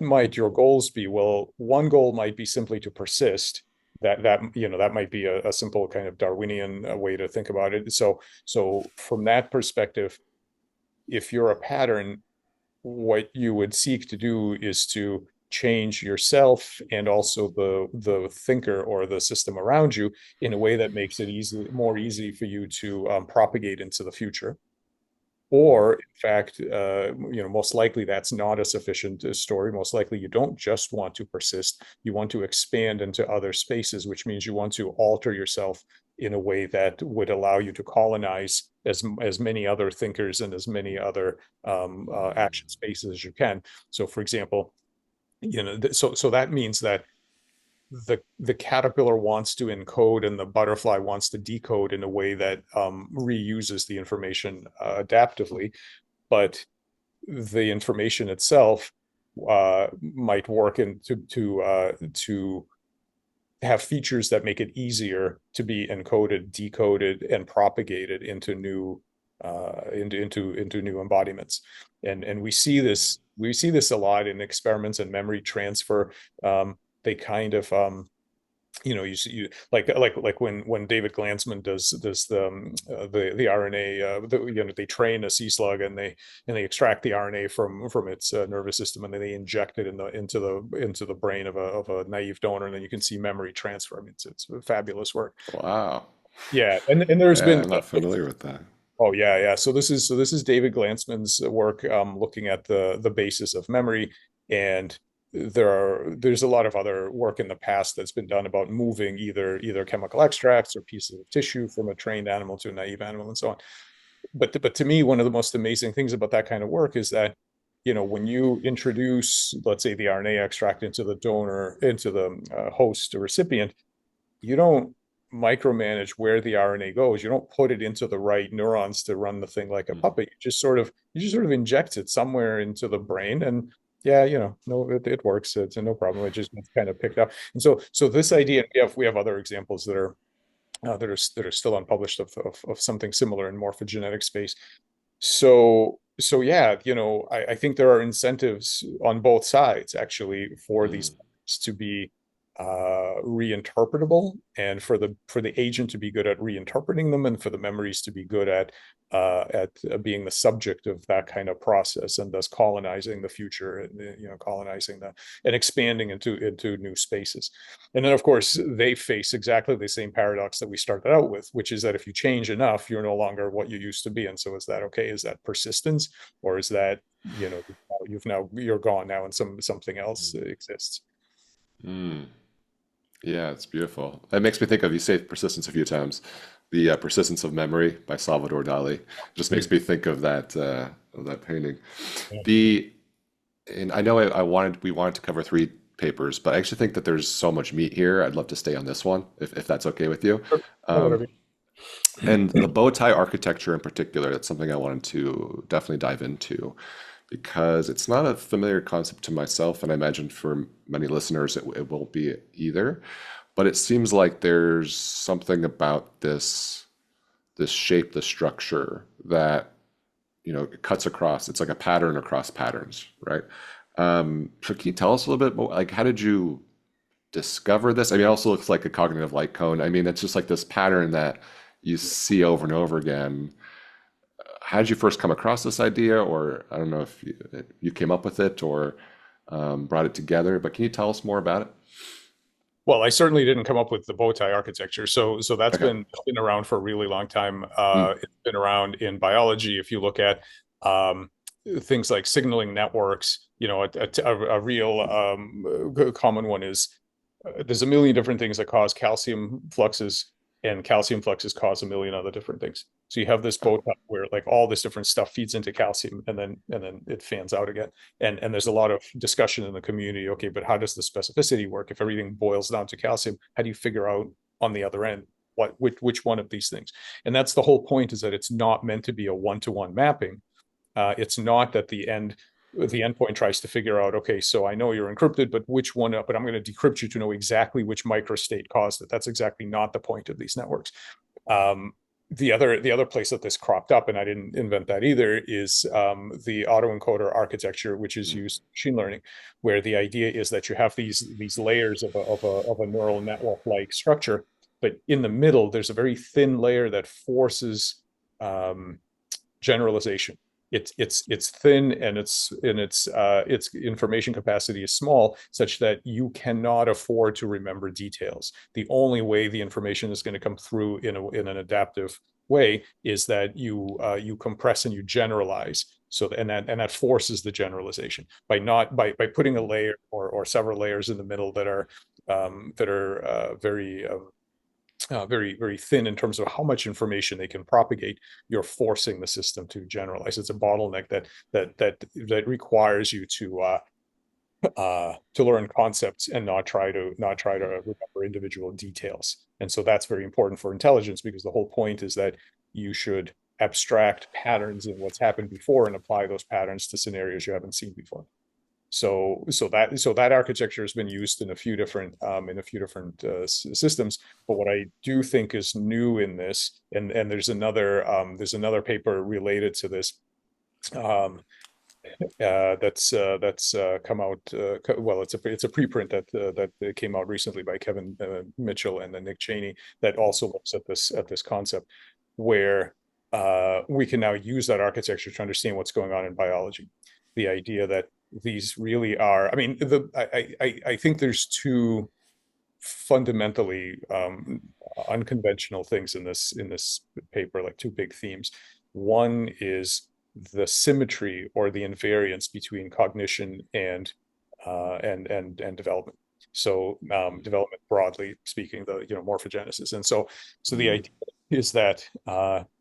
might your goals be? Well, one goal might be simply to persist. That might be a simple kind of Darwinian way to think about it. So from that perspective, if you're a pattern, what you would seek to do is to change yourself and also the thinker or the system around you in a way that makes it more easy for you to propagate into the future. Or, in fact, most likely that's not a sufficient story. Most likely you don't just want to persist. You want to expand into other spaces, which means you want to alter yourself in a way that would allow you to colonize as many other thinkers and as many other action spaces as you can. So, for example, so that means that the caterpillar wants to encode and the butterfly wants to decode in a way that reuses the information adaptively, but the information itself might work to have features that make it easier to be encoded, decoded, and propagated into new embodiments. And we see this a lot in experiments in memory transfer. They kind of you see like when David Glanzman does the RNA, they train a sea slug and they extract the RNA from its nervous system, and then they inject it into the brain of a naive donor, and then you can see memory transfer. I mean, it's fabulous work. Wow. Yeah, and there's Yeah, been I'm not familiar with that. oh yeah, yeah. So this is David Glanzman's work, looking at the basis of memory, and there's a lot of other work in the past that's been done about moving either chemical extracts or pieces of tissue from a trained animal to a naive animal and so on. But to me, one of the most amazing things about that kind of work is that when you introduce, let's say, the RNA extract into the host or recipient, you don't micromanage where the RNA goes. You don't put it into the right neurons to run the thing like a Mm. puppet. You just sort of inject it somewhere into the brain, and yeah, no, it works. It's no problem. It just gets kind of picked up. And so this idea, we have other examples that are still unpublished of something similar in morphogenetic space. So yeah, I think there are incentives on both sides actually for these Mm. to be reinterpretable, and for the agent to be good at reinterpreting them, and for the memories to be good at being the subject of that kind of process, and thus colonizing the future, and colonizing and expanding into new spaces. And then, of course, they face exactly the same paradox that we started out with, which is that if you change enough, you're no longer what you used to be. And so is that okay? Is that persistence, or is that, you're gone now and something else exists? Mm. Yeah, it's beautiful. It makes me think of, you say persistence a few times, the Persistence of Memory by Salvador Dali. It just makes me think of that painting. The and I know we wanted to cover three papers, but I actually think that there's so much meat here. I'd love to stay on this one if that's okay with you. Yeah, Um, whatever. and the bow tie architecture in particular, that's something I wanted to definitely dive into because it's not a familiar concept to myself, and I imagine for many listeners it won't be either. But it seems like there's something about this shape, the structure that it cuts across. It's like a pattern across patterns, right? So can you tell us a little bit more, like how did you discover this? I mean, it also looks like a cognitive light cone. I mean, it's just like this pattern that you see over and over again. How did you first come across this idea, or I don't know if you came up with it or brought it together, but can you tell us more about it? Well, I certainly didn't come up with the bow tie architecture. So that's Okay. been around for a really long time. Mm, It's been around in biology. If you look at um, things like signaling networks, a real common one is there's a million different things that cause calcium fluxes, and calcium fluxes cause a million other different things. So you have this bow tie where like all this different stuff feeds into calcium, and then it fans out again. And there's a lot of discussion in the community. Okay, but how does the specificity work? If everything boils down to calcium, how do you figure out on the other end which one of these things? And that's the whole point, is that it's not meant to be a one-to-one mapping. It's not that the endpoint tries to figure out, okay, so I know you're encrypted, but which one? But I'm going to decrypt you to know exactly which microstate caused it. That's exactly not the point of these networks. Um, the other place that this cropped up, and I didn't invent that either, is the autoencoder architecture, which is mm, used in machine learning, where the idea is that you have these layers of a neural network like structure, but in the middle there's a very thin layer that forces um, generalization. it's thin, and its information capacity is small, such that you cannot afford to remember details. The only way the information is going to come through in an adaptive way is that you compress and you generalize. So and that forces the generalization by putting a layer or several layers in the middle that are very thin in terms of how much information they can propagate. You're forcing the system to generalize. It's a bottleneck that requires you to learn concepts and not try to remember individual details. And so that's very important for intelligence, because the whole point is that you should abstract patterns in what's happened before and apply those patterns to scenarios you haven't seen before. So that architecture has been used in a few different systems. But what I do think is new in this, and there's another paper related to this, that's come out. Well, it's a preprint that came out recently by Kevin Mitchell and then Nick Cheney, that also looks at this concept, where we can now use that architecture to understand what's going on in biology. The idea that these really are, I mean, I think there's two fundamentally unconventional things in this paper, like two big themes. One is the symmetry or the invariance between cognition and development. So development, broadly speaking, the morphogenesis. And so the idea is that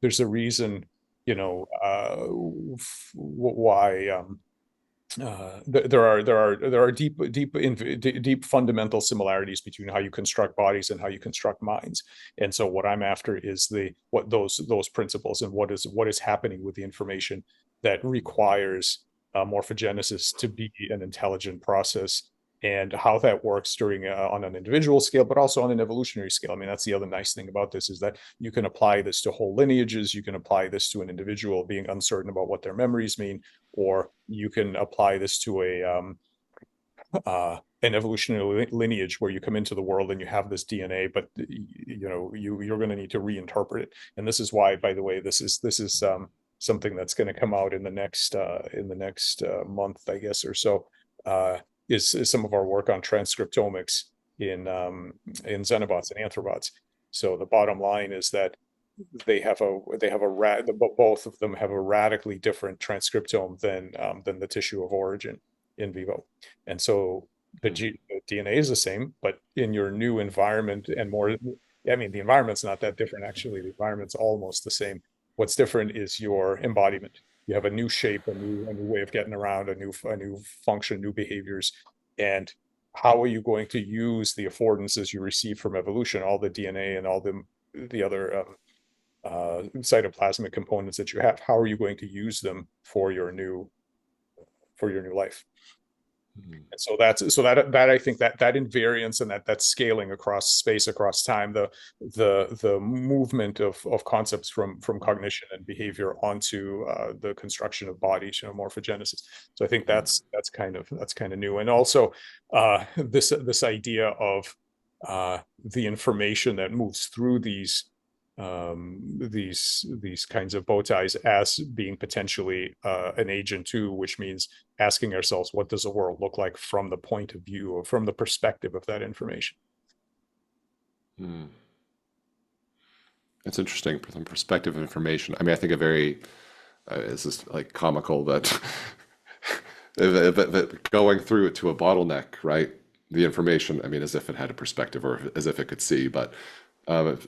there's a reason, why there are deep fundamental similarities between how you construct bodies and how you construct minds. And so what I'm after is those principles, and what is happening with the information that requires morphogenesis to be an intelligent process, and how that works on an individual scale, but also on an evolutionary scale. I mean, that's the other nice thing about this, is that you can apply this to whole lineages. You can apply this to an individual being uncertain about what their memories mean, or you can apply this to an evolutionary lineage where you come into the world and you have this DNA, but you're going to need to reinterpret it. And this is why, by the way, this is something that's going to come out in the next month, I guess, or so. Is some of our work on transcriptomics in xenobots and anthrobots. So the bottom line is that both of them have a radically different transcriptome than the tissue of origin in vivo. And so the DNA is the same, but in your new environment and more, I mean, the environment's not that different, actually. The environment's almost the same. What's different is your embodiment. You have a new shape, a new way of getting around, a new function, new behaviors. And how are you going to use the affordances you receive from evolution, all the DNA and all the other cytoplasmic components that you have? How are you going to use them for your new life? And so that I think that invariance and that scaling across space, across time, the movement of concepts from cognition and behavior onto the construction of bodies, morphogenesis. So I think that's kind of new. And also this idea of the information that moves through these kinds of bow ties as being potentially an agent too, which means asking ourselves, what does the world look like from the point of view, or from the perspective of that information? It's interesting from the perspective of information. I mean, I think a very this is like comical that going through it to a bottleneck, right? The information, I mean, as if it had a perspective, or as if it could see, but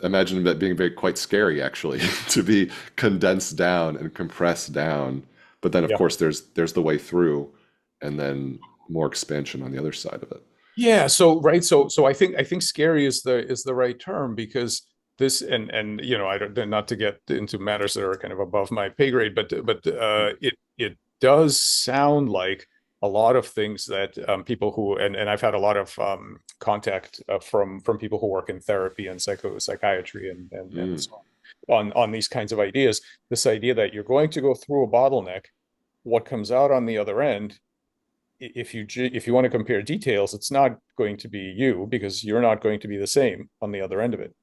imagine that being quite scary, actually, to be condensed down and compressed down. But then, of course, there's the way through, and then more expansion on the other side of it. Yeah. So right. So I think scary is the right term, because this, and I don't, not to get into matters that are kind of above my pay grade, but it does sound like a lot of things that people who, and I've had a lot of contact from people who work in therapy and psychiatry and so on these kinds of ideas. This idea that you're going to go through a bottleneck, what comes out on the other end, if you want to compare details, it's not going to be you, because you're not going to be the same on the other end of it.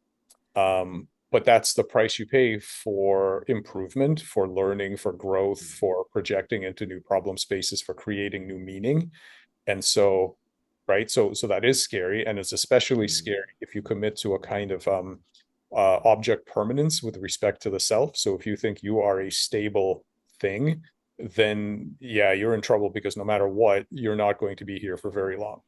but that's the price you pay for improvement, for learning, for growth, for projecting into new problem spaces, for creating new meaning. And so, right, so that is scary, and it's especially Mm, scary if you commit to a kind of object permanence with respect to the self. So if you think you are a stable thing, then yeah, you're in trouble, because no matter what, you're not going to be here for very long.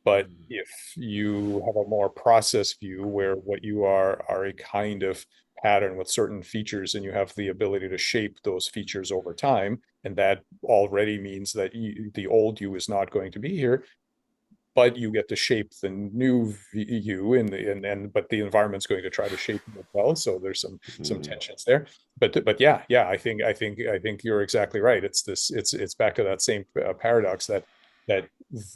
But mm, if you have a more process view, where what you are a kind of pattern with certain features, and you have the ability to shape those features over time, and that already means that the old you is not going to be here, but you get to shape the new you in the and but the environment's going to try to shape you as well. So there's some mm, tensions there. But yeah, I think you're exactly right. It's back to that same paradox, that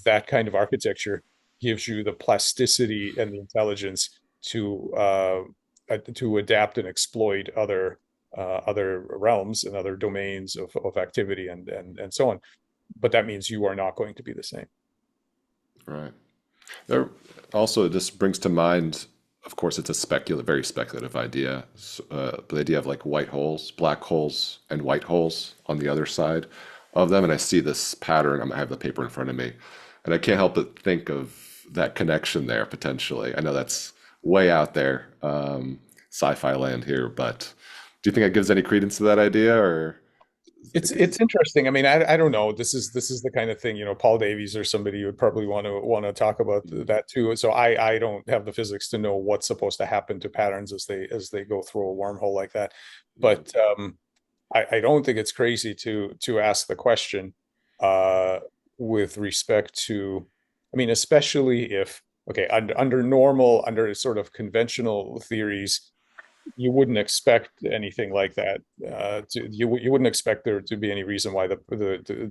that kind of architecture gives you the plasticity and the intelligence to adapt and exploit other realms and other domains of activity, and so on. But that means you are not going to be the same. right. There also, this brings to mind, of course, it's a very speculative idea, but the idea of like white holes, black holes, and white holes on the other side of them. And I see this pattern. I have the paper in front of me, and I can't help but think of that connection there potentially. I know that's way out there, sci-fi land here, but do you think it gives any credence to that idea, or It's interesting. I mean, I don't know. This is the kind of thing, Paul Davies or somebody would probably want to talk about that too. So I don't have the physics to know what's supposed to happen to patterns as they go through a wormhole like that. Mm, But I don't think it's crazy to ask the question uh, with respect to, I mean, especially if, okay, under sort of conventional theories, you wouldn't expect anything like that. You wouldn't expect there to be any reason why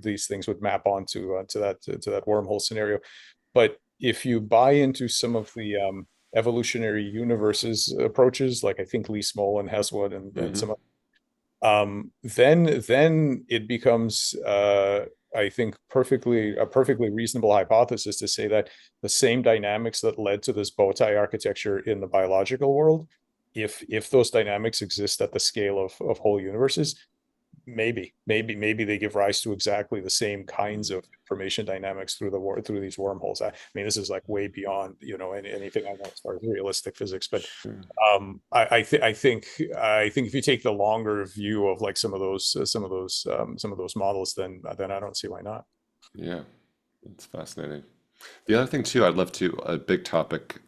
these things would map onto to that wormhole scenario. But if you buy into some of the evolutionary universes approaches, like I think Lee Smolin has one, and mhm, some, then it becomes, I think, perfectly reasonable hypothesis to say that the same dynamics that led to this bow tie architecture in the biological world, if those dynamics exist at the scale of whole universes, maybe they give rise to exactly the same kinds mm, of information dynamics through these wormholes. I mean, this is like way beyond anything I know as far as realistic physics, but sure. I think if you take the longer view of like some of those models, then I don't see why not. Yeah, that's fascinating. The other thing too, I'd love to, a big topic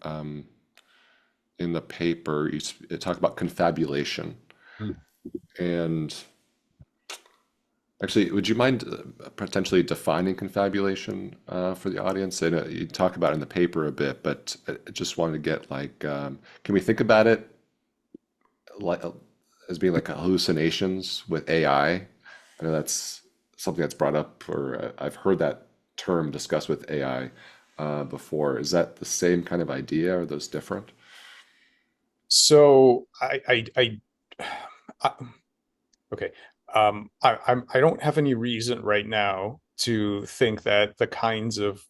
in the paper, you talk about confabulation. Mm. And actually, would you mind potentially defining confabulation for the audience? And you talk about it in the paper a bit, but I just wanted to get like, can we think about it like as being like hallucinations with AI? I know that's something that's brought up, or I've heard that term discussed with AI before. Is that the same kind of idea, or are those different? So I okay. I don't have any reason right now to think that the kinds of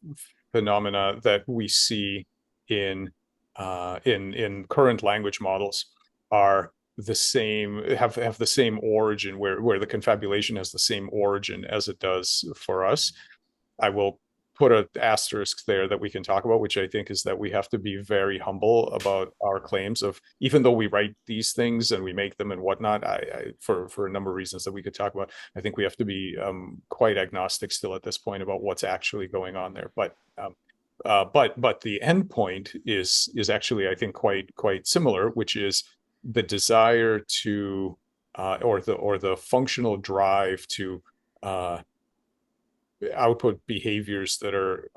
phenomena that we see in current language models are the same, have the same origin, where the confabulation has the same origin as it does for us. I will put an asterisk there that we can talk about, which I think is that we have to be very humble about our claims of, even though we write these things and we make them and whatnot, for a number of reasons that we could talk about, I think we have to be quite agnostic still at this point about what's actually going on there. But the end point is actually, I think, quite similar, which is the desire to or the functional drive to uh, output behaviors that are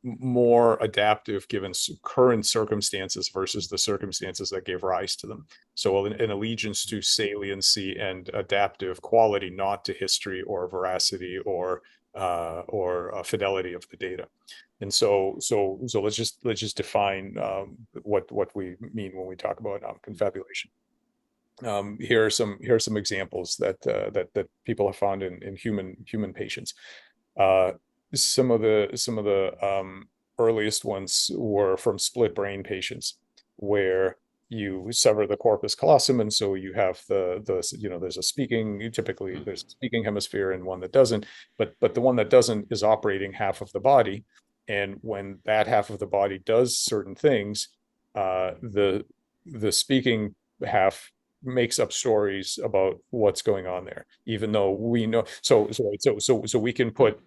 more adaptive given current circumstances versus the circumstances that gave rise to them. So an allegiance to saliency and adaptive quality, not to history or veracity or fidelity of the data. And so let's just define what we mean when we talk about confabulation. Here are some examples that people have found in human patients. Uh, some of the earliest ones were from split brain patients. where you sever the corpus callosum, and so you have there's a speaking, typically there's a speaking hemisphere and one that doesn't, but the one that doesn't is operating half of the body, and when that half of the body does certain things, the speaking half makes up stories about what's going on there, even though we know. So we can put,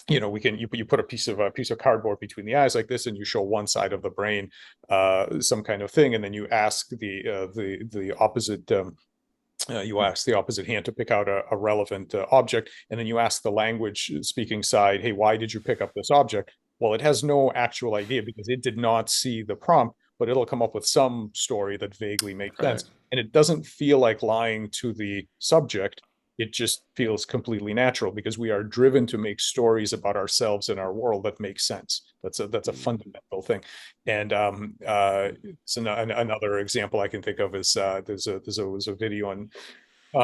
you put a piece of cardboard between the eyes like this, and you show one side of the brain, some kind of thing, and then you ask the opposite hand to pick out a relevant object, and then you ask the language speaking side, hey, why did you pick up this object? Well, it has no actual idea because it did not see the prompt, but it'll come up with some story that vaguely makes Right. sense. And it doesn't feel like lying to the subject. It just feels completely natural because we are driven to make stories about ourselves and our world that make sense. That's a Mm. fundamental thing. And so another example I can think of is was a video on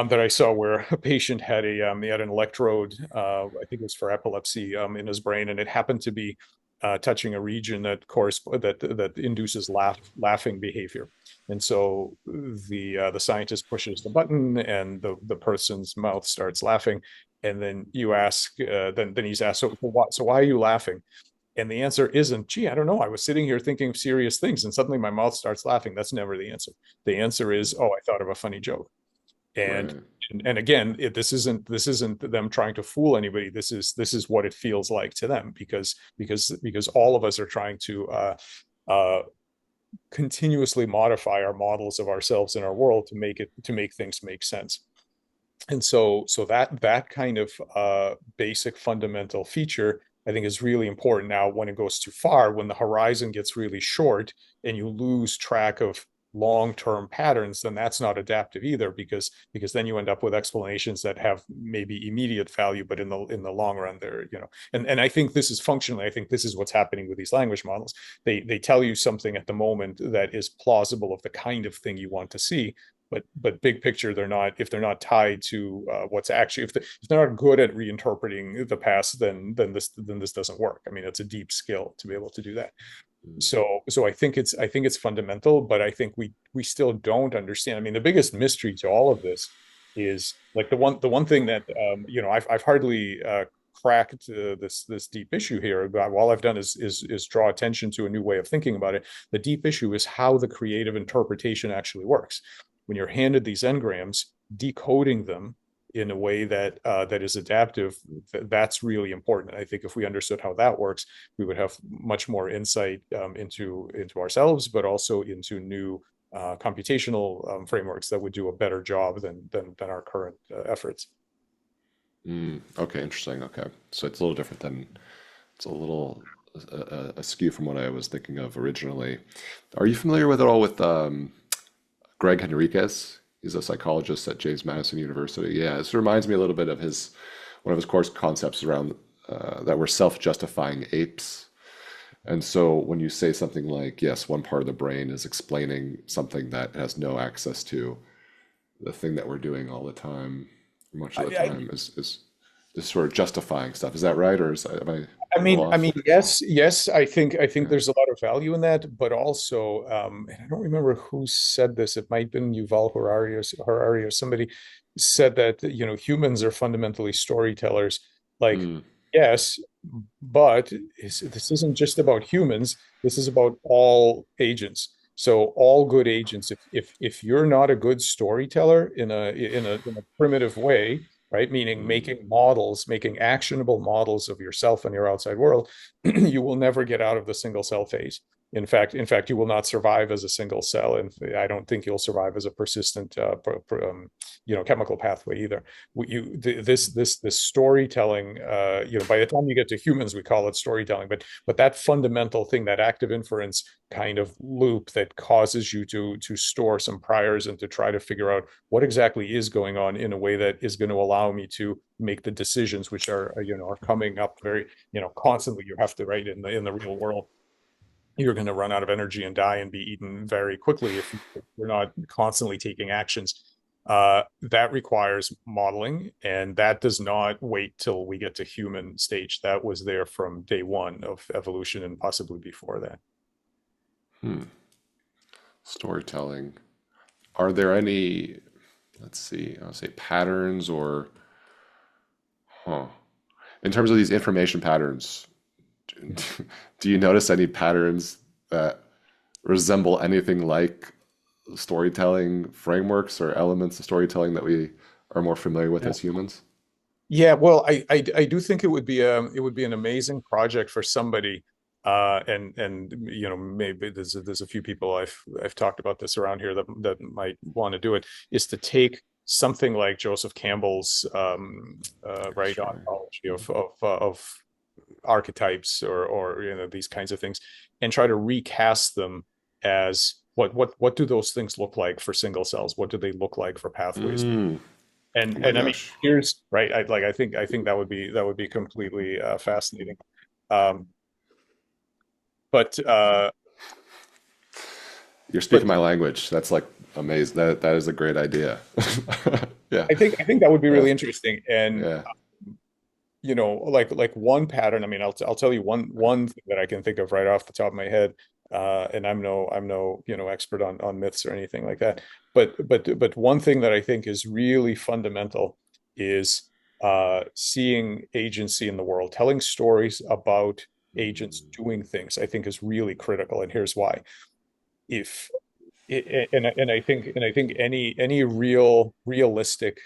that I saw where a patient had he had an electrode, I think it was for epilepsy, in his brain, and it happened to be touching a region that induces laughing behavior. And so the scientist pushes the button, and the person's mouth starts laughing. And then then he's asked, so why are you laughing? And the answer isn't, gee, I don't know. I was sitting here thinking of serious things, and suddenly my mouth starts laughing. That's never the answer. The answer is, oh, I thought of a funny joke. And Right. and again, this isn't them trying to fool anybody. This is what it feels like to them, because all of us are trying to uh, continuously modify our models of ourselves and our world to make things make sense. And so that kind of basic fundamental feature, I think, is really important. Now, when it goes too far, when the horizon gets really short and you lose track of long-term patterns, then that's not adaptive either, because then you end up with explanations that have maybe immediate value, but in the long run, and I think this is functionally, I think this is what's happening with these language models. They tell you something at the moment that is plausible of the kind of thing you want to see, but big picture, if they're not tied to what's actually, if they're not good at reinterpreting the past, then this doesn't work. I mean, it's a deep skill to be able to do that. Mm. So I think it's fundamental, but I think we still don't understand. I mean, the biggest mystery to all of this is like the one thing that I've hardly cracked this deep issue here. All I've done is draw attention to a new way of thinking about it. The deep issue is how the creative interpretation actually works. When you're handed these engrams, decoding them in a way that is adaptive, that's really important. I think if we understood how that works, we would have much more insight into ourselves, but also into new computational frameworks that would do a better job than our current efforts. Mm. Okay, interesting. Okay, so it's a little different than it's a little askew from what I was thinking of originally. Are you familiar with at all with Gregg Henriques? He's a psychologist at James Madison University. Yeah, this reminds me a little bit of his one of his course concepts around that we're self-justifying apes. And so when you say something like, yes, one part of the brain is explaining something that has no access to the thing that we're doing all the time, much of the I, time, is sort of justifying stuff. Is that right, or am I I a little mean, I off? mean, yes. I think Okay. there's a lot of value in that, but also, and I don't remember who said this. It might have been Yuval Harari or somebody said that humans are fundamentally storytellers. Like, Mm, yes, but this isn't just about humans. This is about all agents. So all good agents. If you're not a good storyteller in a primitive way, right? Meaning mm, making actionable models of yourself and your outside world, you will never get out of the single cell phase. In fact, you will not survive as a single cell, and I don't think you'll survive as a persistent, chemical pathway either. This storytelling, by the time you get to humans, we call it storytelling, but that fundamental thing, that active inference kind of loop that causes you to store some priors and to try to figure out what exactly is going on in a way that is going to allow me to make the decisions which are coming up very constantly. You have to, right, in the real world, you're going to run out of energy and die and be eaten very quickly if you're not constantly taking actions. That requires modeling, and that does not wait till we get to human stage. That was there from day one of evolution and possibly before that. hmm. Storytelling. Are there any, let's see, I'll say patterns or, huh? In terms of these information patterns, do you notice any patterns that resemble anything like storytelling frameworks or elements of storytelling that we are more familiar with Yeah. as humans? Yeah, well, I do think it would be an amazing project for somebody, and maybe there's a few people I've talked about this around here that might want to do it, is to take something like Joseph Campbell's right Sure. ontology of archetypes or these kinds of things, and try to recast them as what do those things look like for single cells? What do they look like for pathways? Mm, oh my And I mean, gosh. here's right. I think that would be completely fascinating. Um, but You're speaking but my language. That's like amazing. That is a great idea. Yeah. I think that would be Yeah. really interesting. And Yeah. like one pattern. I mean, I'll tell you one thing that I can think of right off the top of my head. And I'm no expert on myths or anything like that. But one thing that I think is really fundamental is seeing agency in the world, telling stories about agents doing things. I think is really critical, and here's why. If and I think any realistic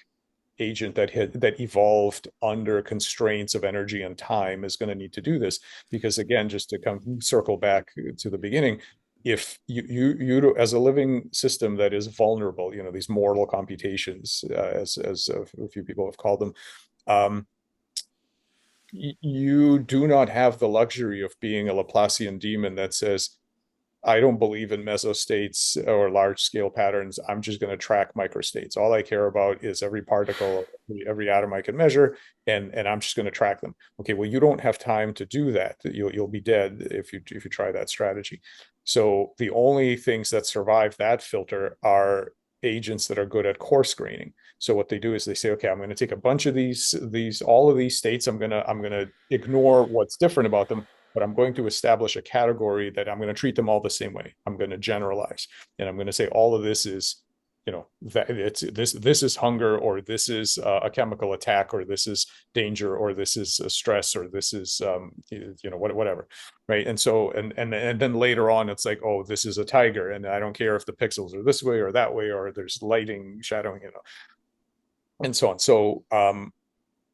agent that evolved under constraints of energy and time is going to need to do this, because again, just to come circle back to the beginning, if you as a living system that is vulnerable, these mortal computations, as a few people have called them, um, you do not have the luxury of being a Laplacian demon that says, I don't believe in mesostates or large scale patterns. I'm just going to track microstates. All I care about is every particle, every atom I can measure, and I'm just going to track them. Okay, well, you don't have time to do that. You'll be dead if you try that strategy. So the only things that survive that filter are agents that are good at coarse graining. So what they do is they say, okay, I'm going to take a bunch of these all of these states. I'm going to ignore what's different about them, but I'm going to establish a category that I'm going to treat them all the same way. I'm going to generalize, and I'm going to say all of this is, that it's this is hunger, or this is a chemical attack, or this is danger, or this is a stress, or this is whatever, right? And so and then later on, it's like, oh, this is a tiger, and I don't care if the pixels are this way or that way, or there's lighting, shadowing, and so on. So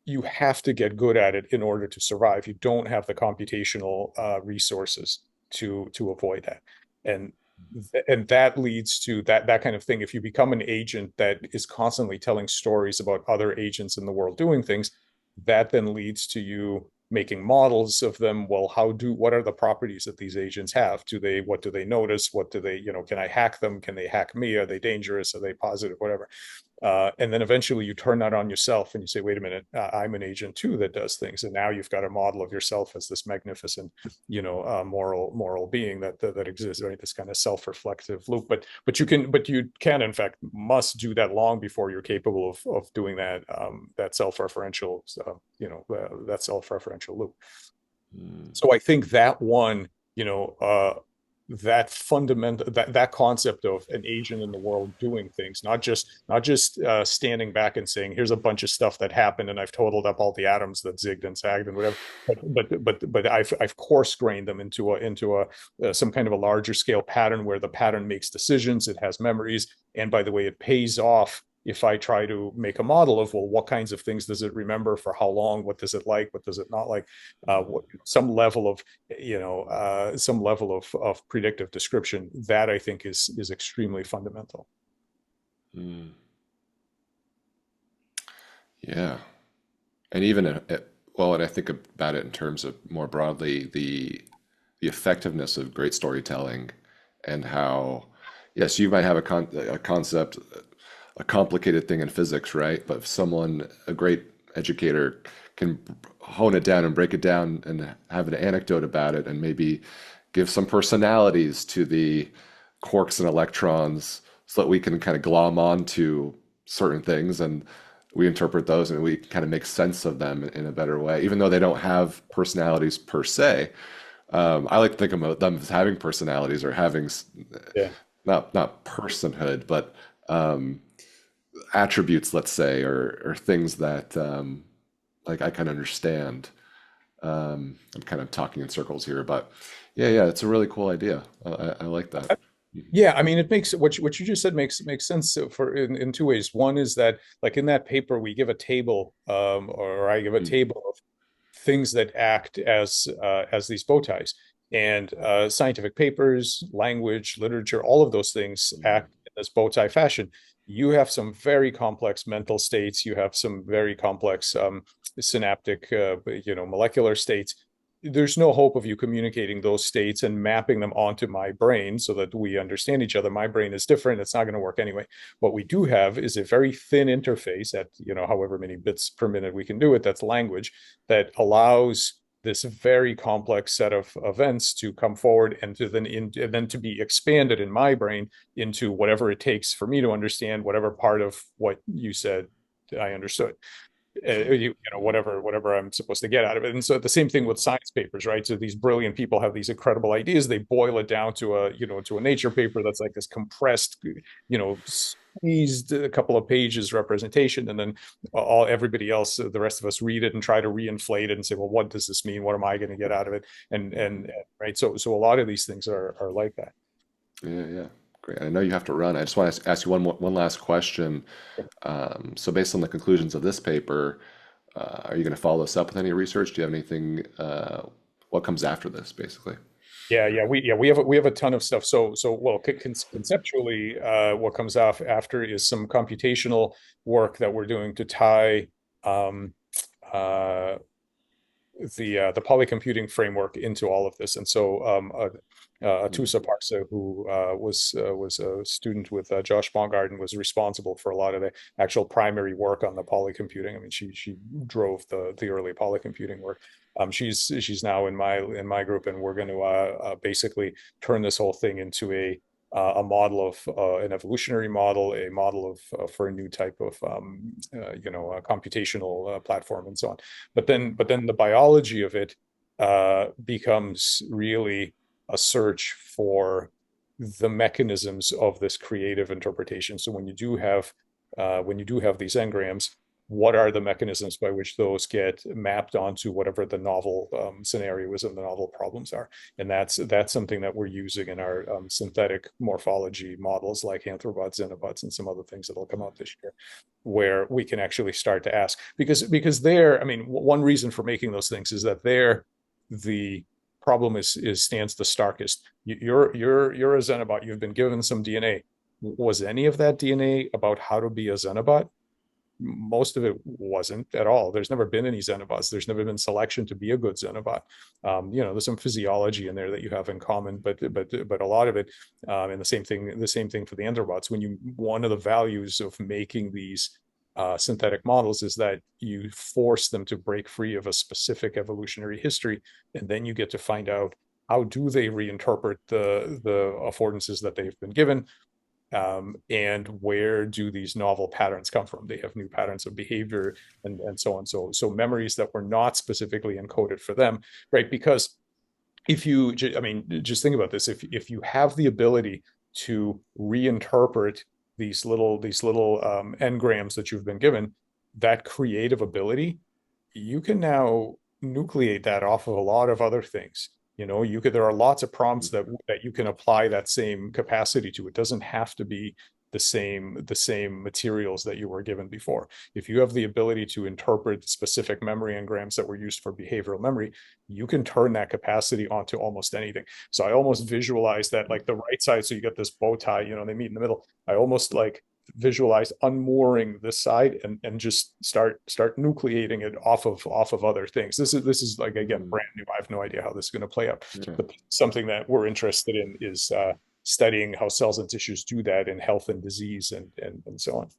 you have to get good at it in order to survive. You don't have the computational resources to avoid that, and that leads to that kind of thing. If you become an agent that is constantly telling stories about other agents in the world doing things, that then leads to you making models of them. Well, what are the properties that these agents have? What do they notice? What do they, can I hack them? Can they hack me? Are they dangerous? Are they positive? Whatever. And then eventually you turn that on yourself and you say, wait a minute, I'm an agent too that does things. And now you've got a model of yourself as this magnificent, moral being that exists, right? This kind of self-reflective loop. But you can, in fact, must do that long before you're capable of doing that self-referential, that self-referential loop. Mm. So I think that one, that fundamental that concept of an agent in the world doing things, not just standing back and saying, here's a bunch of stuff that happened and I've totaled up all the atoms that zigged and sagged and whatever, but I've coarse grained them into a some kind of a larger scale pattern where the pattern makes decisions, it has memories, and by the way, it pays off if I try to make a model of, well, what kinds of things does it remember, for how long, what does it like, what does it not like, some level of predictive description. That I think is extremely fundamental. Mm. Yeah. And even well, and I think about it in terms of more broadly the effectiveness of great storytelling and how, yes, you might have a concept, a complicated thing in physics, right? But if someone, a great educator, can hone it down and break it down and have an anecdote about it and maybe give some personalities to the quarks and electrons so that we can kind of glom onto certain things and we interpret those and we kind of make sense of them in a better way, even though they don't have personalities per se. I like to think of them as having personalities or having Yeah. not personhood, but um, attributes, let's say, or things that like I can understand. I'm kind of talking in circles here, but yeah, it's a really cool idea. I like that. Yeah, I mean, it makes what you just said makes sense for in two ways. One is that like in that paper we give a table, or I give a Mhm. table of things that act as these bow ties, and scientific papers, language, literature, all of those things act in this bow tie fashion. You have some very complex mental states. You have some very complex synaptic, molecular states. There's no hope of you communicating those states and mapping them onto my brain so that we understand each other. My brain is different. It's not going to work anyway. What we do have is a very thin interface at, however many bits per minute we can do it. That's language that allows this very complex set of events to come forward and then to be expanded in my brain into whatever it takes for me to understand whatever part of what you said I understood, whatever I'm supposed to get out of it. And so the same thing with science papers, right? So these brilliant people have these incredible ideas. They boil it down to a nature paper that's like this compressed, squeezed a couple of pages representation, and then everybody else, the rest of us, read it and try to reinflate it and say, well, what does this mean? What am I going to get out of it? And right. So a lot of these things are like that. Yeah. Great. I know you have to run. I just want to ask you one last question. So based on the conclusions of this paper, are you going to follow this up with any research? Do you have anything, what comes after this, basically? We have a ton of stuff. Well, conceptually, what comes off after is some computational work that we're doing to tie um, uh, the polycomputing framework into all of this. And so Mm, Atusa Parsa, who was a student with Josh Baumgarten, was responsible for a lot of the actual primary work on the polycomputing. I mean, she drove the early polycomputing work. She's now in my group, and we're going to basically turn this whole thing into a model of an evolutionary model, a model of for a new type of computational platform, and so on. But then the biology of it becomes really a search for the mechanisms of this creative interpretation. So when you do have these engrams, what are the mechanisms by which those get mapped onto whatever the novel scenarios and the novel problems are? And that's something that we're using in our synthetic morphology models like anthrobots, xenobots, and some other things that'll come out this year, where we can actually start to ask, because there, I mean, one reason for making those things is that there the problem is stands the starkest. You're a xenobot. You've been given some DNA. Was any of that DNA about how to be a xenobot? Most of it wasn't at all. There's never been any xenobots. There's never been selection to be a good xenobot. There's some physiology in there that you have in common, but a lot of it, and the same thing for the anthrobots. One of the values of making these synthetic models is that you force them to break free of a specific evolutionary history, and then you get to find out how do they reinterpret the affordances that they've been given, and where do these novel patterns come from? They have new patterns of behavior, and so on. So memories that were not specifically encoded for them, right? Because I mean, just think about this. If you have the ability to reinterpret these little engrams that you've been given, that creative ability, you can now nucleate that off of a lot of other things. There are lots of prompts that you can apply that same capacity to. It doesn't have to be the same materials that you were given before. If you have the ability to interpret specific memory engrams that were used for behavioral memory, you can turn that capacity onto almost anything. So I almost visualize that, like the right side. So you get this bow tie, they meet in the middle. I almost like visualize unmooring this side and just start nucleating it off of other things. This is like, again, mm, brand new. I have no idea how this is going to play out, yeah. but something that we're interested in is studying how cells and tissues do that in health and disease and so on.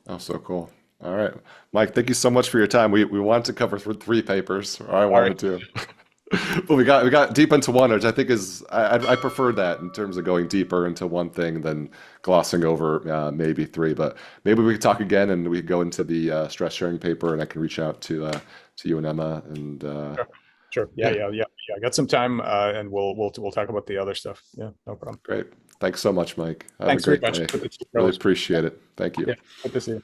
Oh, so cool. All right, Mike, thank you so much for your time. We wanted to cover three papers, or I All right. wanted to, but we got deep into one, which I think is I prefer that in terms of going deeper into one thing than glossing over maybe three. But maybe we could talk again, and we could go into the stress sharing paper, and I can reach out to you and Emma, and Sure. Sure. Yeah, yeah, yeah, yeah, yeah. I got some time, and we'll talk about the other stuff. Yeah, no problem. great. Thanks so much, Mike. Have a Thanks very great much. day. Good to see you, Really Carlos. appreciate it. Thank you. Yeah, good to see you.